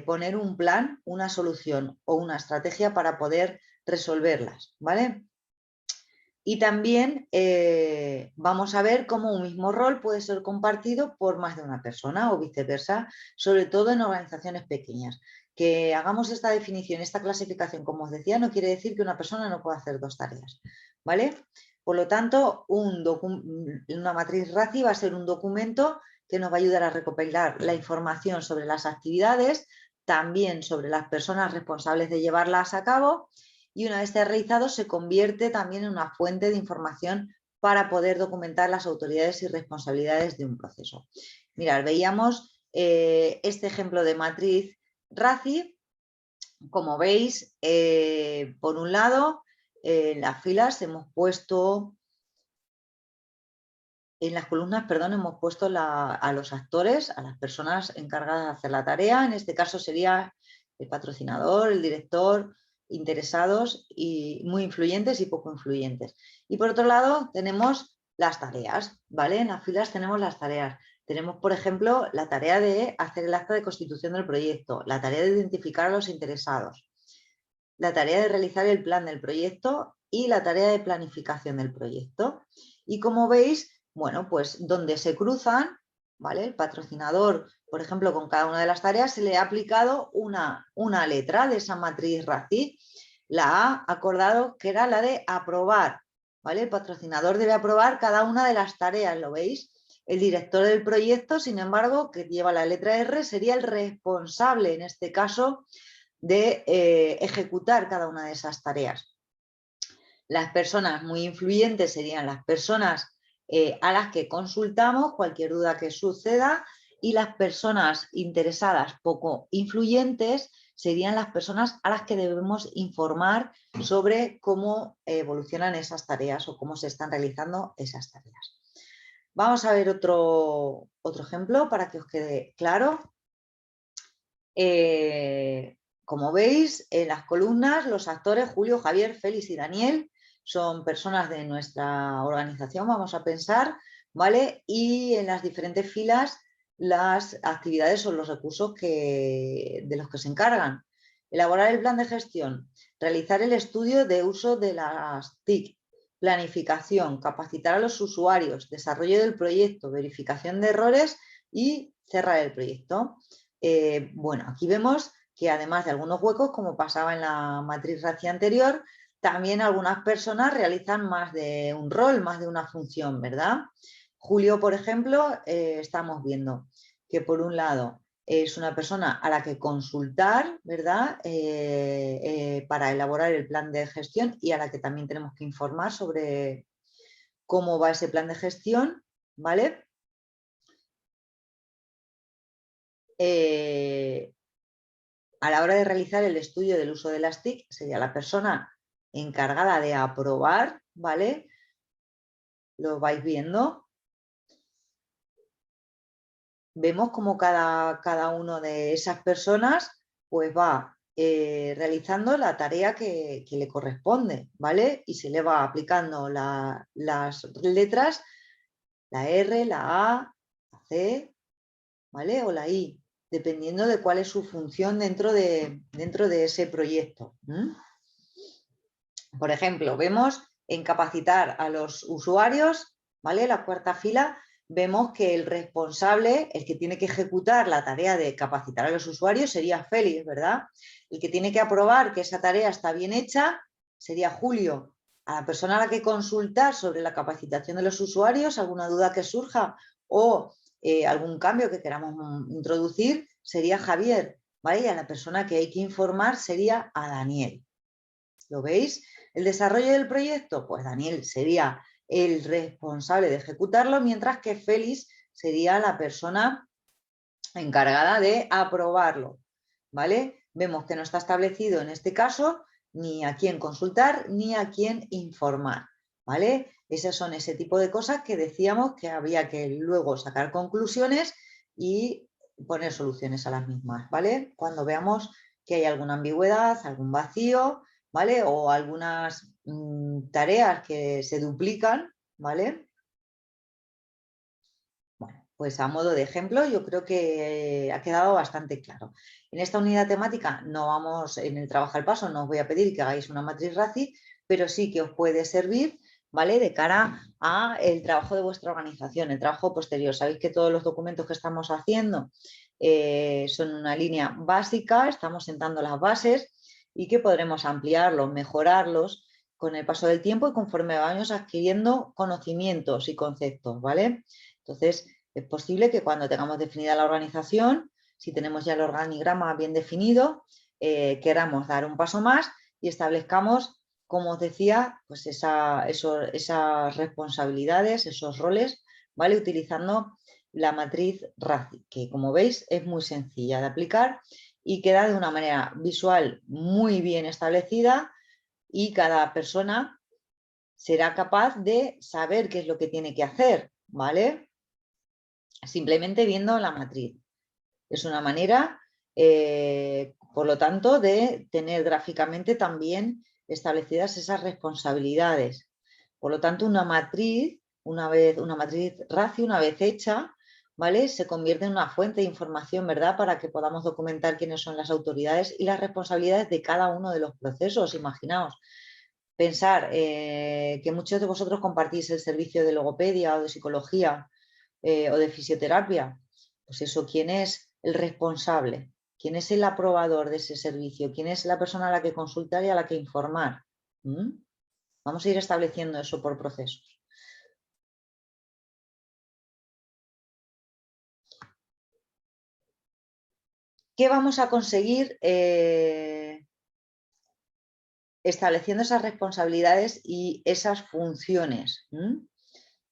Speaker 1: poner un plan, una solución o una estrategia para poder resolverlas, ¿vale? Y también vamos a ver cómo un mismo rol puede ser compartido por más de una persona o viceversa, sobre todo en organizaciones pequeñas. Que hagamos esta definición, esta clasificación, como os decía, no quiere decir que una persona no pueda hacer dos tareas, ¿vale? Por lo tanto, una matriz RACI va a ser un documento que nos va a ayudar a recopilar la información sobre las actividades, también sobre las personas responsables de llevarlas a cabo, y una vez esté realizado se convierte también en una fuente de información para poder documentar las autoridades y responsabilidades de un proceso. Mirad, veíamos este ejemplo de matriz RACI. Como veis, por un lado, en las filas hemos puesto, en las columnas, perdón, hemos puesto a los actores, a las personas encargadas de hacer la tarea. En este caso sería el patrocinador, el director, interesados y muy influyentes y poco influyentes. Y por otro lado tenemos las tareas, ¿vale? En las filas tenemos las tareas. Tenemos, por ejemplo, la tarea de hacer el acta de constitución del proyecto, la tarea de identificar a los interesados, la tarea de realizar el plan del proyecto y la tarea de planificación del proyecto. Y como veis, bueno, pues donde se cruzan, ¿vale? El patrocinador, por ejemplo, con cada una de las tareas se le ha aplicado una letra de esa matriz RACI. La ha acordado que era la de aprobar, ¿vale? El patrocinador debe aprobar cada una de las tareas, ¿lo veis? El director del proyecto, sin embargo, que lleva la letra R, sería el responsable, en este caso, de ejecutar cada una de esas tareas. Las personas muy influyentes serían las personas a las que consultamos cualquier duda que suceda, y las personas interesadas poco influyentes serían las personas a las que debemos informar sobre cómo evolucionan esas tareas o cómo se están realizando esas tareas. Vamos a ver otro ejemplo para que os quede claro. Como veis, en las columnas, los actores Julio, Javier, Félix y Daniel son personas de nuestra organización, vamos a pensar, ¿vale? Y en las diferentes filas, las actividades o los recursos de los que se encargan. Elaborar el plan de gestión, realizar el estudio de uso de las TIC, planificación, capacitar a los usuarios, desarrollo del proyecto, verificación de errores y cerrar el proyecto. Bueno, aquí vemos que además de algunos huecos, como pasaba en la matriz RACI anterior, también algunas personas realizan más de un rol, más de una función, ¿verdad? Julio, por ejemplo, estamos viendo que por un lado es una persona a la que consultar, ¿verdad? Para elaborar el plan de gestión, y a la que también tenemos que informar sobre cómo va ese plan de gestión, ¿vale? A la hora de realizar el estudio del uso de las TIC, sería la persona encargada de aprobar, ¿vale? Lo vais viendo. Vemos como cada una de esas personas pues va realizando la tarea que le corresponde, ¿vale? Y se le va aplicando las letras, la R, la A, la C, ¿vale? O la I, dependiendo de cuál es su función dentro de ese proyecto. Por ejemplo, vemos en capacitar a los usuarios, ¿vale? La cuarta fila, vemos que el responsable, el que tiene que ejecutar la tarea de capacitar a los usuarios sería Félix, ¿verdad? El que tiene que aprobar que esa tarea está bien hecha sería Julio. A la persona a la que consultar sobre la capacitación de los usuarios, alguna duda que surja o algún cambio que queramos introducir, sería Javier, ¿vale? Y a la persona que hay que informar sería a Daniel. ¿Lo veis? El desarrollo del proyecto, pues Daniel sería el responsable de ejecutarlo, mientras que Félix sería la persona encargada de aprobarlo, ¿vale? Vemos que no está establecido en este caso ni a quién consultar ni a quién informar, ¿vale? Esas son ese tipo de cosas que decíamos que había que luego sacar conclusiones y poner soluciones a las mismas, ¿vale? Cuando veamos que hay alguna ambigüedad, algún vacío, ¿vale? O algunas tareas que se duplican, ¿vale? Bueno, pues a modo de ejemplo yo creo que ha quedado bastante claro. En esta unidad temática no vamos, en el trabajo al paso, no os voy a pedir que hagáis una matriz RACI, pero sí que os puede servir, ¿vale? De cara a el trabajo de vuestra organización, el trabajo posterior. Sabéis que todos los documentos que estamos haciendo son una línea básica, estamos sentando las bases y que podremos ampliarlos, mejorarlos con el paso del tiempo y conforme vamos adquiriendo conocimientos y conceptos, ¿vale? Entonces, Es posible que cuando tengamos definida la organización, si tenemos ya el organigrama bien definido, queramos dar un paso más y establezcamos, como os decía, pues esas responsabilidades, esos roles, ¿vale? Utilizando la matriz RACI, que como veis es muy sencilla de aplicar y queda de una manera visual muy bien establecida y cada persona será capaz de saber qué es lo que tiene que hacer, ¿vale? Simplemente viendo la matriz. Es una manera, por lo tanto, de tener gráficamente también establecidas esas responsabilidades. Por lo tanto, una matriz RACI, una vez hecha, ¿vale? Se convierte en una fuente de información, ¿verdad? Para que podamos documentar quiénes son las autoridades y las responsabilidades de cada uno de los procesos. Imaginaos, pensar que muchos de vosotros compartís el servicio de logopedia o de psicología o de fisioterapia. Pues eso, ¿quién es el responsable? ¿Quién es el aprobador de ese servicio? ¿Quién es la persona a la que consultar y a la que informar? Vamos a ir estableciendo eso por procesos. ¿Qué vamos a conseguir estableciendo esas responsabilidades y esas funciones?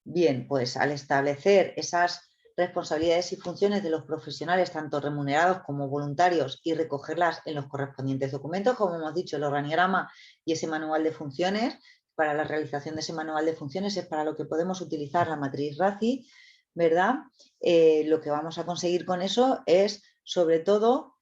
Speaker 1: Bien, pues al establecer esas responsabilidades y funciones de los profesionales, tanto remunerados como voluntarios, y recogerlas en los correspondientes documentos, como hemos dicho, el organigrama y ese manual de funciones. Para la realización de ese manual de funciones es para lo que podemos utilizar la matriz RACI, ¿verdad? Lo que vamos a conseguir con eso es, sobre todo,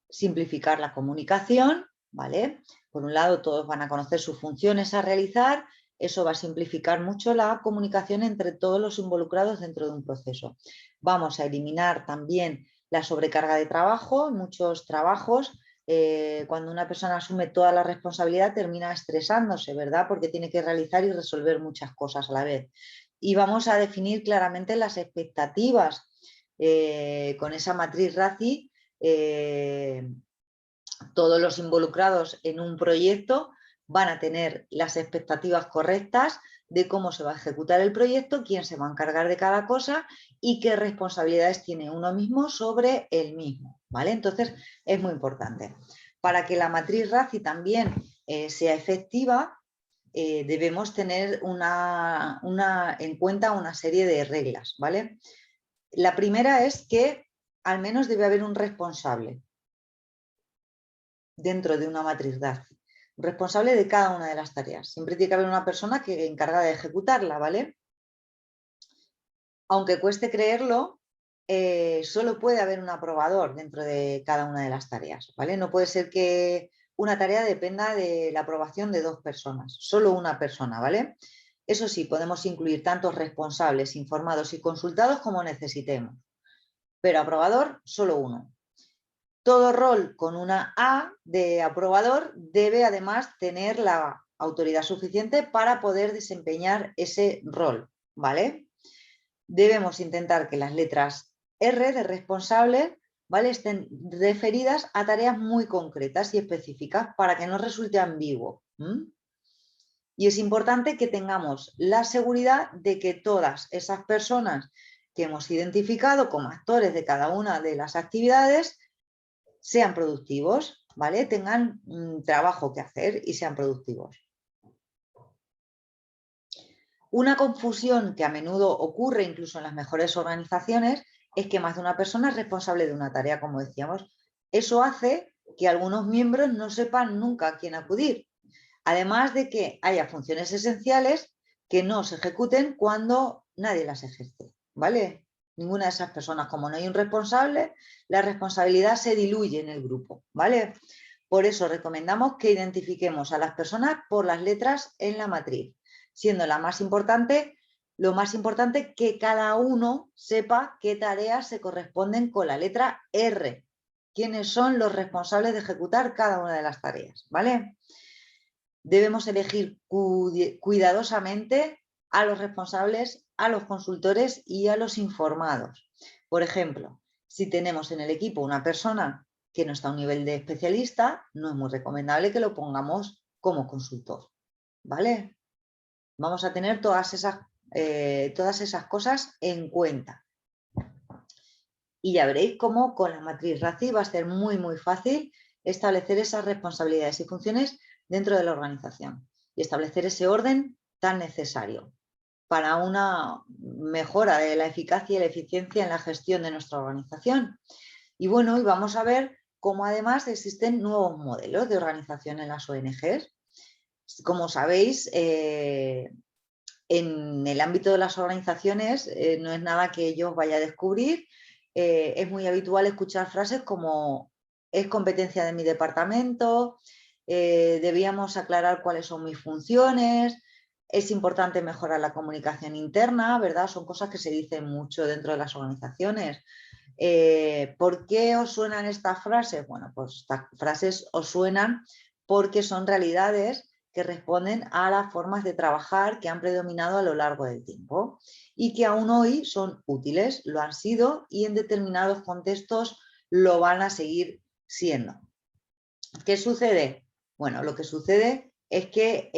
Speaker 1: simplificar la comunicación, ¿vale? Por un lado, todos van a conocer sus funciones a realizar. Eso va a simplificar mucho la comunicación entre todos los involucrados dentro de un proceso. Vamos a eliminar también la sobrecarga de trabajo. Muchos trabajos, cuando una persona asume toda la responsabilidad, termina estresándose, ¿verdad? Porque tiene que realizar y resolver muchas cosas a la vez. Y vamos a definir claramente las expectativas con esa matriz RACI. Todos los involucrados en un proyecto van a tener las expectativas correctas de cómo se va a ejecutar el proyecto, quién se va a encargar de cada cosa y qué responsabilidades tiene uno mismo sobre el mismo, ¿vale? Entonces, es muy importante. Para que la matriz RACI también sea efectiva, debemos tener en cuenta una serie de reglas, ¿vale? La primera es que al menos debe haber un responsable dentro de una matriz RACI, responsable de cada una de las tareas. Siempre tiene que haber una persona que encarga de ejecutarla, ¿vale? Aunque cueste creerlo, solo puede haber un aprobador dentro de cada una de las tareas, ¿vale? No puede ser que una tarea dependa de la aprobación de dos personas, solo una persona, ¿vale? Eso sí, podemos incluir tantos responsables, informados y consultados como necesitemos, pero aprobador, solo uno. Todo rol con una A de aprobador debe además tener la autoridad suficiente para poder desempeñar ese rol, ¿vale? Debemos intentar que las letras R de responsable, ¿vale?, estén referidas a tareas muy concretas y específicas para que no resulte ambiguo. Y es importante que tengamos la seguridad de que todas esas personas que hemos identificado como actores de cada una de las actividades sean productivos, ¿vale? Tengan trabajo que hacer y sean productivos. Una confusión que a menudo ocurre incluso en las mejores organizaciones es que más de una persona es responsable de una tarea, como decíamos. Eso hace que algunos miembros no sepan nunca a quién acudir. Además de que haya funciones esenciales que no se ejecuten cuando nadie las ejerce, ¿vale? Ninguna de esas personas, como no hay un responsable, la responsabilidad se diluye en el grupo, ¿vale? Por eso recomendamos que identifiquemos a las personas por las letras en la matriz, siendo lo más importante que cada uno sepa qué tareas se corresponden con la letra R, quiénes son los responsables de ejecutar cada una de las tareas, ¿vale? Debemos elegir cuidadosamente a los responsables, a los consultores y a los informados. Por ejemplo, si tenemos en el equipo una persona que no está a un nivel de especialista, no es muy recomendable que lo pongamos como consultor, ¿vale? Vamos a tener todas esas todas esas cosas en cuenta. Y ya veréis cómo con la matriz RACI va a ser muy, muy fácil establecer esas responsabilidades y funciones dentro de la organización y establecer ese orden tan necesario para una mejora de la eficacia y la eficiencia en la gestión de nuestra organización. Y bueno, y vamos a ver cómo además existen nuevos modelos de organización en las ONGs. Como sabéis, en el ámbito de las organizaciones no es nada que yo vaya a descubrir. Es muy habitual escuchar frases como es competencia de mi departamento, debíamos aclarar cuáles son mis funciones, es importante mejorar la comunicación interna, ¿verdad? Son cosas que se dicen mucho dentro de las organizaciones. ¿Por qué os suenan estas frases? Bueno, pues estas frases os suenan porque son realidades que responden a las formas de trabajar que han predominado a lo largo del tiempo y que aún hoy son útiles, lo han sido y en determinados contextos lo van a seguir siendo. ¿Qué sucede? Bueno, lo que sucede es que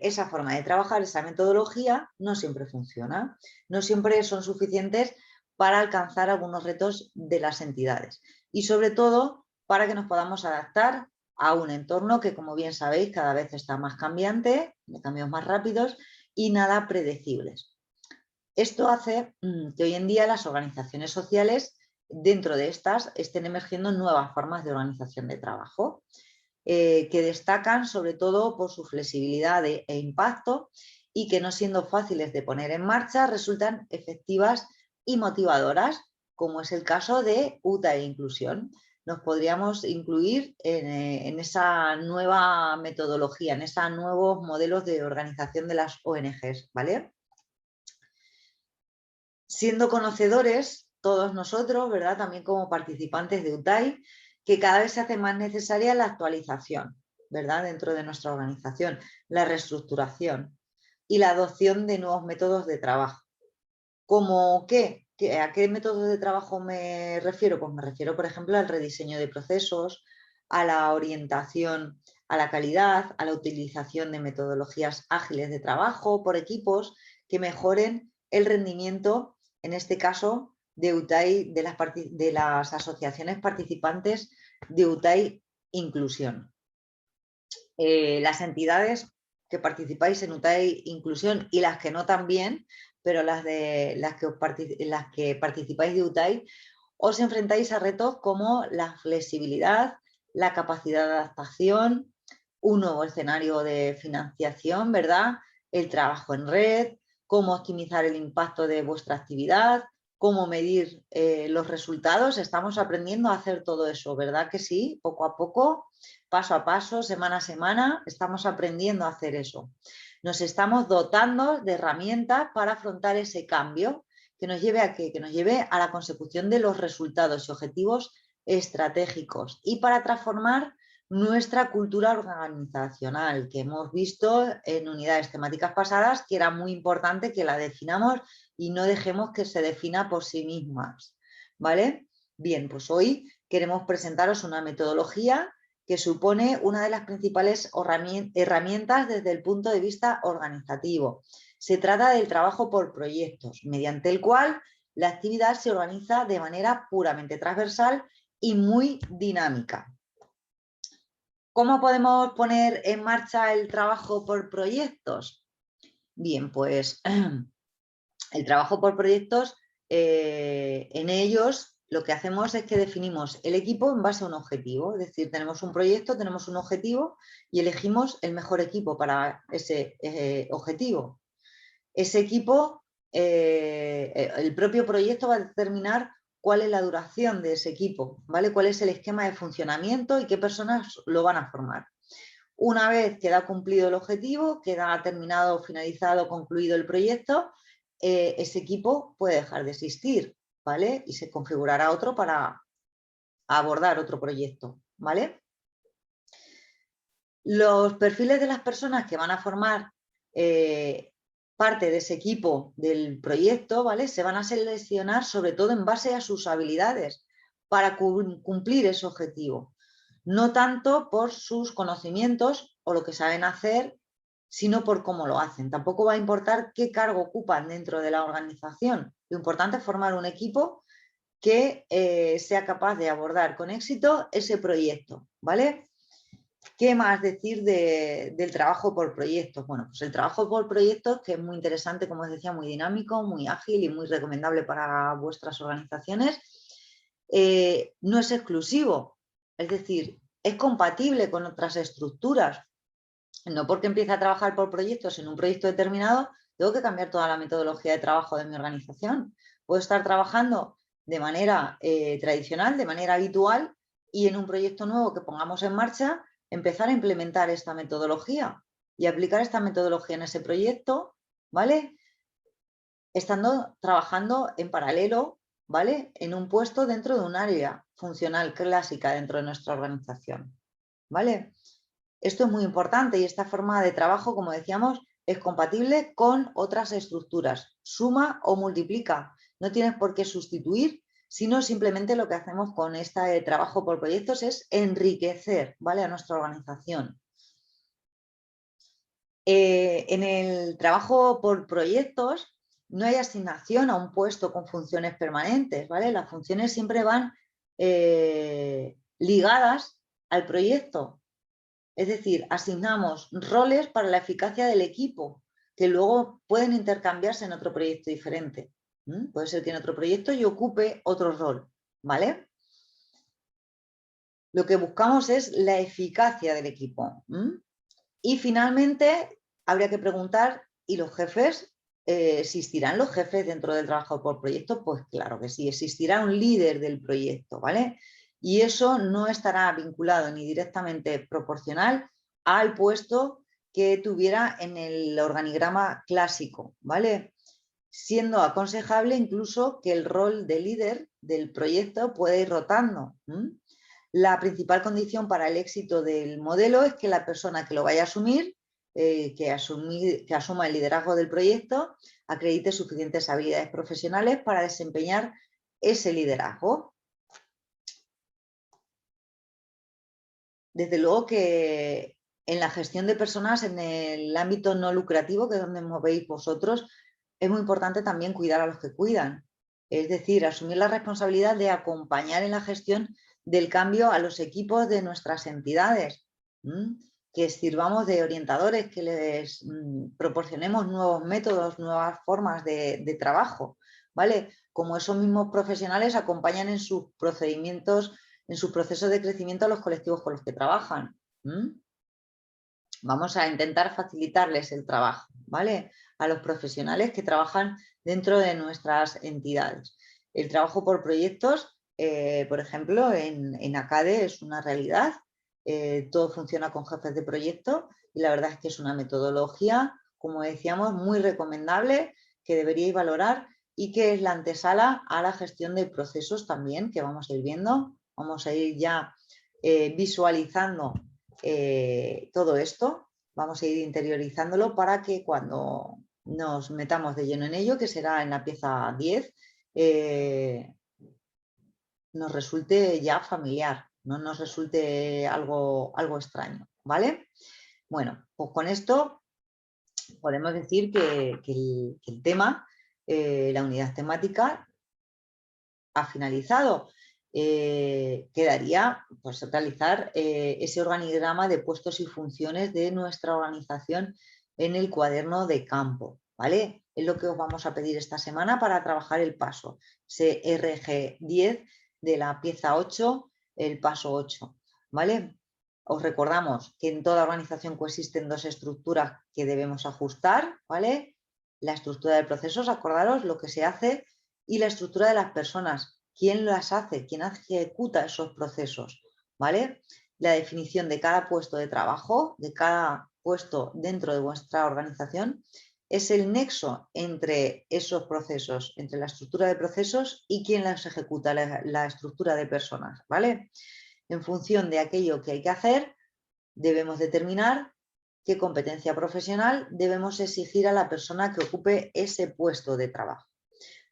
Speaker 1: esa forma de trabajar, esa metodología, no siempre funciona, no siempre son suficientes para alcanzar algunos retos de las entidades y sobre todo para que nos podamos adaptar a un entorno que, como bien sabéis, cada vez está más cambiante, de cambios más rápidos y nada predecibles. Esto hace que hoy en día las organizaciones sociales, dentro de estas, estén emergiendo nuevas formas de organización de trabajo, que destacan sobre todo por su flexibilidad e impacto y que, no siendo fáciles de poner en marcha, resultan efectivas y motivadoras, como es el caso de UTA e Inclusión. Nos podríamos incluir en esa nueva metodología, en esos nuevos modelos de organización de las ONGs, ¿vale? Siendo conocedores, todos nosotros, ¿verdad? También como participantes de UTAI, que cada vez se hace más necesaria la actualización, ¿verdad? Dentro de nuestra organización, la reestructuración y la adopción de nuevos métodos de trabajo. ¿Cómo qué? ¿A qué métodos de trabajo me refiero? Pues me refiero, por ejemplo, al rediseño de procesos, a la orientación a la calidad, a la utilización de metodologías ágiles de trabajo por equipos que mejoren el rendimiento, en este caso, de UTAI, de las asociaciones participantes de UTAI Inclusión. Las entidades que participáis en UTAI Inclusión y las que no también, pero las que participáis de UTAI, os enfrentáis a retos como la flexibilidad, la capacidad de adaptación, un nuevo escenario de financiación, ¿verdad? El trabajo en red, cómo optimizar el impacto de vuestra actividad, cómo medir los resultados. Estamos aprendiendo a hacer todo eso, ¿verdad que sí? Poco a poco, paso a paso, semana a semana, estamos aprendiendo a hacer eso. Nos estamos dotando de herramientas para afrontar ese cambio que nos lleve a ¿qué? Que nos lleve a la consecución de los resultados y objetivos estratégicos y para transformar nuestra cultura organizacional, que hemos visto en unidades temáticas pasadas, que era muy importante que la definamos y no dejemos que se defina por sí mismas, ¿vale? Bien, pues hoy queremos presentaros una metodología que supone una de las principales herramientas desde el punto de vista organizativo. Se trata del trabajo por proyectos, mediante el cual la actividad se organiza de manera puramente transversal y muy dinámica. ¿Cómo podemos poner en marcha el trabajo por proyectos? Bien, pues el trabajo por proyectos, en ellos lo que hacemos es que definimos el equipo en base a un objetivo, es decir, tenemos un proyecto, tenemos un objetivo y elegimos el mejor equipo para ese objetivo. Ese equipo, el propio proyecto va a determinar cuál es la duración de ese equipo, ¿vale? Cuál es el esquema de funcionamiento y qué personas lo van a formar. Una vez queda cumplido el objetivo, queda terminado, finalizado, concluido el proyecto, ese equipo puede dejar de existir, ¿vale? Y se configurará otro para abordar otro proyecto, ¿vale? Los perfiles de las personas que van a formar parte de ese equipo del proyecto, ¿vale? Se van a seleccionar sobre todo en base a sus habilidades para cumplir ese objetivo. No tanto por sus conocimientos o lo que saben hacer, sino por cómo lo hacen. Tampoco va a importar qué cargo ocupan dentro de la organización. Lo importante es formar un equipo que sea capaz de abordar con éxito ese proyecto, ¿vale? ¿Qué más decir del trabajo por proyectos? Bueno, pues el trabajo por proyectos, que es muy interesante, como os decía, muy dinámico, muy ágil y muy recomendable para vuestras organizaciones, no es exclusivo, es decir, es compatible con otras estructuras. No porque empiece a trabajar por proyectos en un proyecto determinado, tengo que cambiar toda la metodología de trabajo de mi organización. Puedo estar trabajando de manera tradicional, de manera habitual, y en un proyecto nuevo que pongamos en marcha, empezar a implementar esta metodología y aplicar esta metodología en ese proyecto, ¿vale? Estando trabajando en paralelo, ¿vale? En un puesto dentro de un área funcional clásica dentro de nuestra organización, ¿vale? Esto es muy importante y esta forma de trabajo, como decíamos, es compatible con otras estructuras. Suma o multiplica. No tienes por qué sustituir, sino simplemente lo que hacemos con este trabajo por proyectos es enriquecer, ¿vale?, a nuestra organización. En el trabajo por proyectos no hay asignación a un puesto con funciones permanentes, ¿vale? Las funciones siempre van ligadas al proyecto. Es decir, asignamos roles para la eficacia del equipo, que luego pueden intercambiarse en otro proyecto diferente. Puede ser que en otro proyecto yo ocupe otro rol, ¿vale? Lo que buscamos es la eficacia del equipo. Y finalmente, habría que preguntar, ¿y los jefes? ¿Existirán los jefes dentro del trabajo por proyecto? Pues claro que sí, existirá un líder del proyecto, ¿vale? Y eso no estará vinculado ni directamente proporcional al puesto que tuviera en el organigrama clásico, ¿vale? Siendo aconsejable incluso que el rol de líder del proyecto puede ir rotando. La principal condición para el éxito del modelo es que la persona que lo vaya a asumir, que asuma el liderazgo del proyecto, acredite suficientes habilidades profesionales para desempeñar ese liderazgo. Desde luego que en la gestión de personas en el ámbito no lucrativo, que es donde movéis vosotros, es muy importante también cuidar a los que cuidan. Es decir, asumir la responsabilidad de acompañar en la gestión del cambio a los equipos de nuestras entidades, que sirvamos de orientadores, que les proporcionemos nuevos métodos, nuevas formas de trabajo, ¿vale? Como esos mismos profesionales acompañan en sus procedimientos, en su proceso de crecimiento a los colectivos con los que trabajan. Vamos a intentar facilitarles el trabajo, ¿vale?, a los profesionales que trabajan dentro de nuestras entidades. El trabajo por proyectos, por ejemplo, en ACADE es una realidad. Todo funciona con jefes de proyecto y la verdad es que es una metodología, como decíamos, muy recomendable, que deberíais valorar y que es la antesala a la gestión de procesos también, que vamos a ir viendo. Vamos a ir ya visualizando todo esto, vamos a ir interiorizándolo para que cuando nos metamos de lleno en ello, que será en la pieza 10, nos resulte ya familiar, no nos resulte algo extraño, ¿vale? Bueno, pues con esto podemos decir que el tema, la unidad temática, ha finalizado. Quedaría pues realizar ese organigrama de puestos y funciones de nuestra organización en el cuaderno de campo, ¿vale? Es lo que os vamos a pedir esta semana para trabajar el paso, ese RG10 de la pieza 8, el paso 8, ¿vale? Os recordamos que en toda organización coexisten dos estructuras que debemos ajustar, ¿vale? La estructura de procesos, acordaros lo que se hace, y la estructura de las personas. ¿Quién las hace? ¿Quién ejecuta esos procesos? ¿Vale? La definición de cada puesto de trabajo, de cada puesto dentro de vuestra organización, es el nexo entre esos procesos, entre la estructura de procesos y quién las ejecuta, la estructura de personas, ¿vale? En función de aquello que hay que hacer, debemos determinar qué competencia profesional debemos exigir a la persona que ocupe ese puesto de trabajo,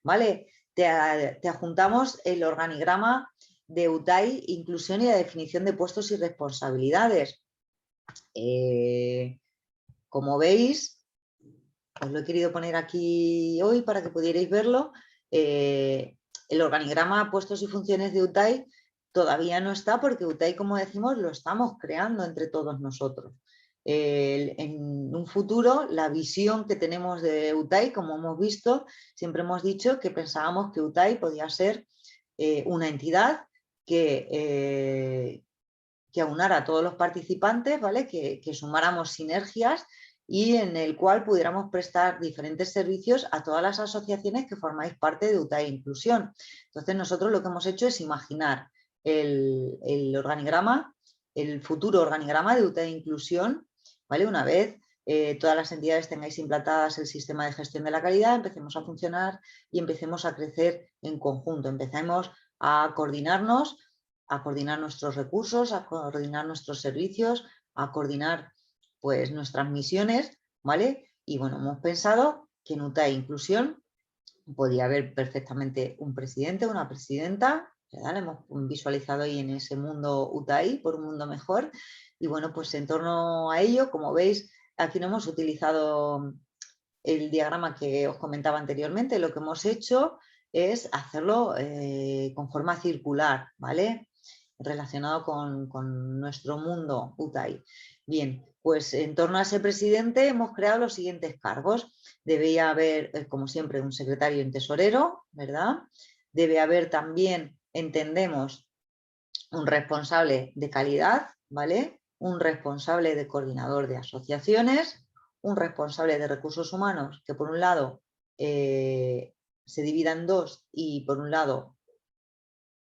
Speaker 1: ¿vale? Te adjuntamos el organigrama de UTAI, inclusión y la definición de puestos y responsabilidades. como veis, os lo he querido poner aquí hoy para que pudierais verlo, el organigrama puestos y funciones de UTAI todavía no está porque UTAI, como decimos, lo estamos creando entre todos nosotros. En un futuro, la visión que tenemos de UTAI, como hemos visto, siempre hemos dicho que pensábamos que UTAI podía ser una entidad que aunara a todos los participantes, ¿vale? Que sumáramos sinergias y en el cual pudiéramos prestar diferentes servicios a todas las asociaciones que formáis parte de UTAI Inclusión. Entonces nosotros lo que hemos hecho es imaginar el organigrama, el futuro organigrama de UTAI Inclusión, ¿vale? Una vez todas las entidades tengáis implantadas el sistema de gestión de la calidad, empecemos a funcionar y empecemos a crecer en conjunto, empecemos a coordinarnos, a coordinar nuestros recursos, a coordinar nuestros servicios, a coordinar pues nuestras misiones, ¿vale? Y bueno, hemos pensado que en UTAI Inclusión podía haber perfectamente un presidente, una presidenta, ¿verdad? Lo hemos visualizado ahí en ese mundo UTAI, por un mundo mejor. Y bueno, pues en torno a ello, como veis, aquí no hemos utilizado el diagrama que os comentaba anteriormente, lo que hemos hecho es hacerlo con forma circular, ¿vale? Relacionado con nuestro mundo UTAI. Bien, pues en torno a ese presidente hemos creado los siguientes cargos. Debería haber, como siempre, un secretario y un tesorero, ¿verdad? Debe haber también, entendemos, un responsable de calidad, ¿vale? Un responsable de coordinador de asociaciones, un responsable de recursos humanos que por un lado se divida en dos y por un lado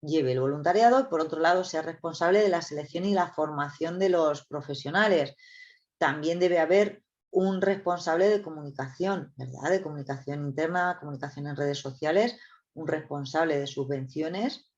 Speaker 1: lleve el voluntariado y por otro lado sea responsable de la selección y la formación de los profesionales. También debe haber un responsable de comunicación, ¿verdad? De comunicación interna, comunicación en redes sociales, un responsable de subvenciones,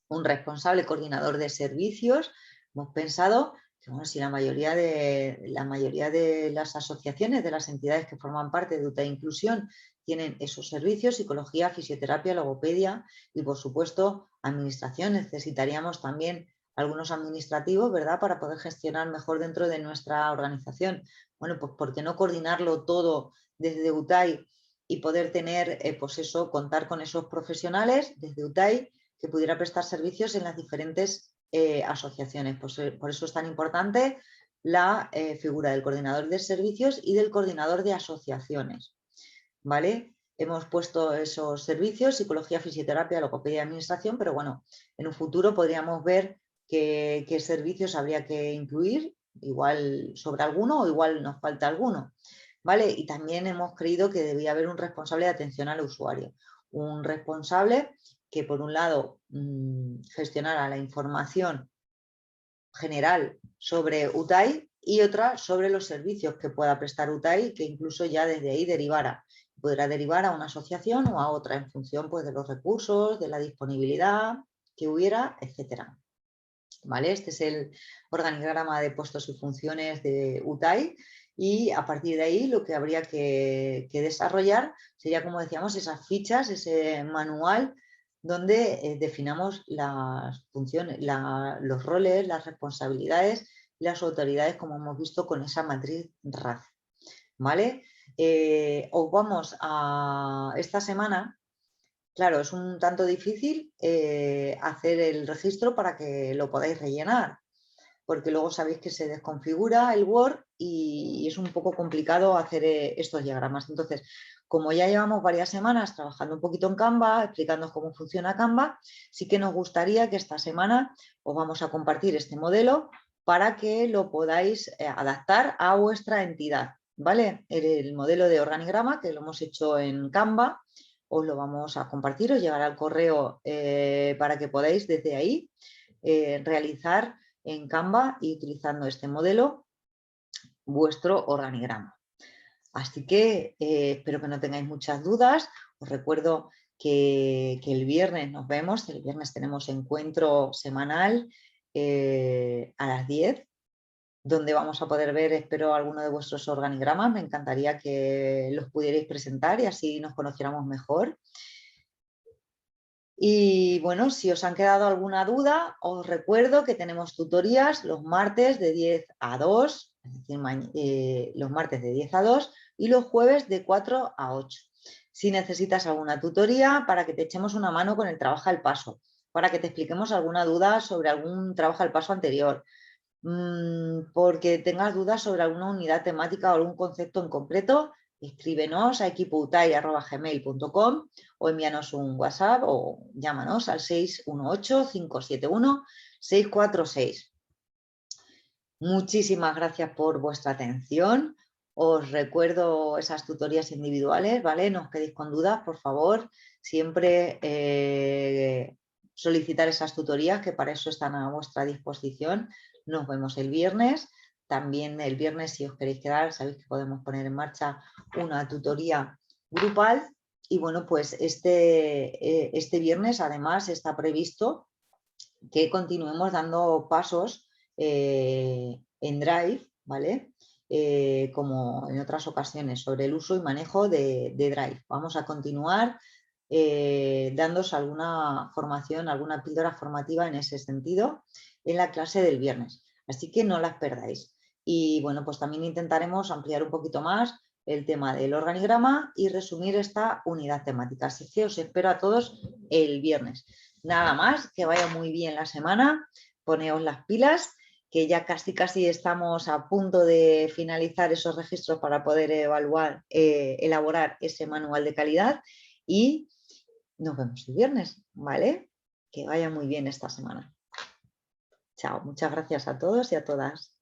Speaker 1: un responsable coordinador de servicios. Hemos pensado que bueno, si la mayoría de las asociaciones, de las entidades que forman parte de UTAI Inclusión, tienen esos servicios, psicología, fisioterapia, logopedia y por supuesto administración, necesitaríamos también algunos administrativos, ¿verdad? Para poder gestionar mejor dentro de nuestra organización. Bueno, pues ¿por qué no coordinarlo todo desde UTAI y poder tener, pues eso, contar con esos profesionales desde UTAI que pudiera prestar servicios en las diferentes asociaciones? Pues, por eso es tan importante la figura del coordinador de servicios y del coordinador de asociaciones, ¿vale? Hemos puesto esos servicios, psicología, fisioterapia, logopedia y administración, pero bueno, en un futuro podríamos ver qué servicios habría que incluir, igual sobre alguno o igual nos falta alguno, ¿vale? Y también hemos creído que debía haber un responsable de atención al usuario, un responsable que por un lado gestionara la información general sobre UTAI y otra sobre los servicios que pueda prestar UTAI, que incluso ya desde ahí derivara. Podrá derivar a una asociación o a otra en función pues, de los recursos, de la disponibilidad que hubiera, etcétera. ¿Vale? Este es el organigrama de puestos y funciones de UTAI y a partir de ahí lo que habría que desarrollar sería, como decíamos, esas fichas, ese manual donde definamos las funciones, los roles, las responsabilidades y las autoridades, como hemos visto con esa matriz RAC. ¿Vale? Os vamos a esta semana. Claro, es un tanto difícil hacer el registro para que lo podáis rellenar, porque luego sabéis que se desconfigura el Word y es un poco complicado hacer estos diagramas. Entonces, como ya llevamos varias semanas trabajando un poquito en Canva, explicando cómo funciona Canva, sí que nos gustaría que esta semana os vamos a compartir este modelo para que lo podáis adaptar a vuestra entidad, ¿vale? El modelo de organigrama que lo hemos hecho en Canva, os lo vamos a compartir, os llegará al correo para que podáis desde ahí realizar en Canva y utilizando este modelo vuestro organigrama. Así que espero que no tengáis muchas dudas. Os recuerdo que el viernes nos vemos, el viernes tenemos encuentro semanal a las 10, donde vamos a poder ver, espero, alguno de vuestros organigramas. Me encantaría que los pudierais presentar y así nos conociéramos mejor. Y bueno, si os han quedado alguna duda, os recuerdo que tenemos tutorías los martes de 10 a 2, es decir, los martes de 10 a 2 y los jueves de 4 a 8. Si necesitas alguna tutoría para que te echemos una mano con el trabajo al paso, para que te expliquemos alguna duda sobre algún trabajo al paso anterior, porque tengas dudas sobre alguna unidad temática o algún concepto en concreto, escríbenos a equipoutai@gmail.com o envíanos un WhatsApp o llámanos al 618-571-646. Muchísimas gracias por vuestra atención. Os recuerdo esas tutorías individuales, ¿vale? No os quedéis con dudas, por favor. Siempre solicitar esas tutorías, que para eso están a vuestra disposición. Nos vemos el viernes. También el viernes, si os queréis quedar, sabéis que podemos poner en marcha una tutoría grupal. Y bueno, pues este viernes además está previsto que continuemos dando pasos en Drive, ¿vale? Como en otras ocasiones, sobre el uso y manejo de Drive. Vamos a continuar dándos alguna formación, alguna píldora formativa en ese sentido en la clase del viernes. Así que no las perdáis. Y bueno, pues también intentaremos ampliar un poquito más el tema del organigrama y resumir esta unidad temática. Así que os espero a todos el viernes. Nada más, que vaya muy bien la semana, poneos las pilas, que ya casi estamos a punto de finalizar esos registros para poder elaborar ese manual de calidad y nos vemos el viernes, ¿vale? Que vaya muy bien esta semana. Chao, muchas gracias a todos y a todas.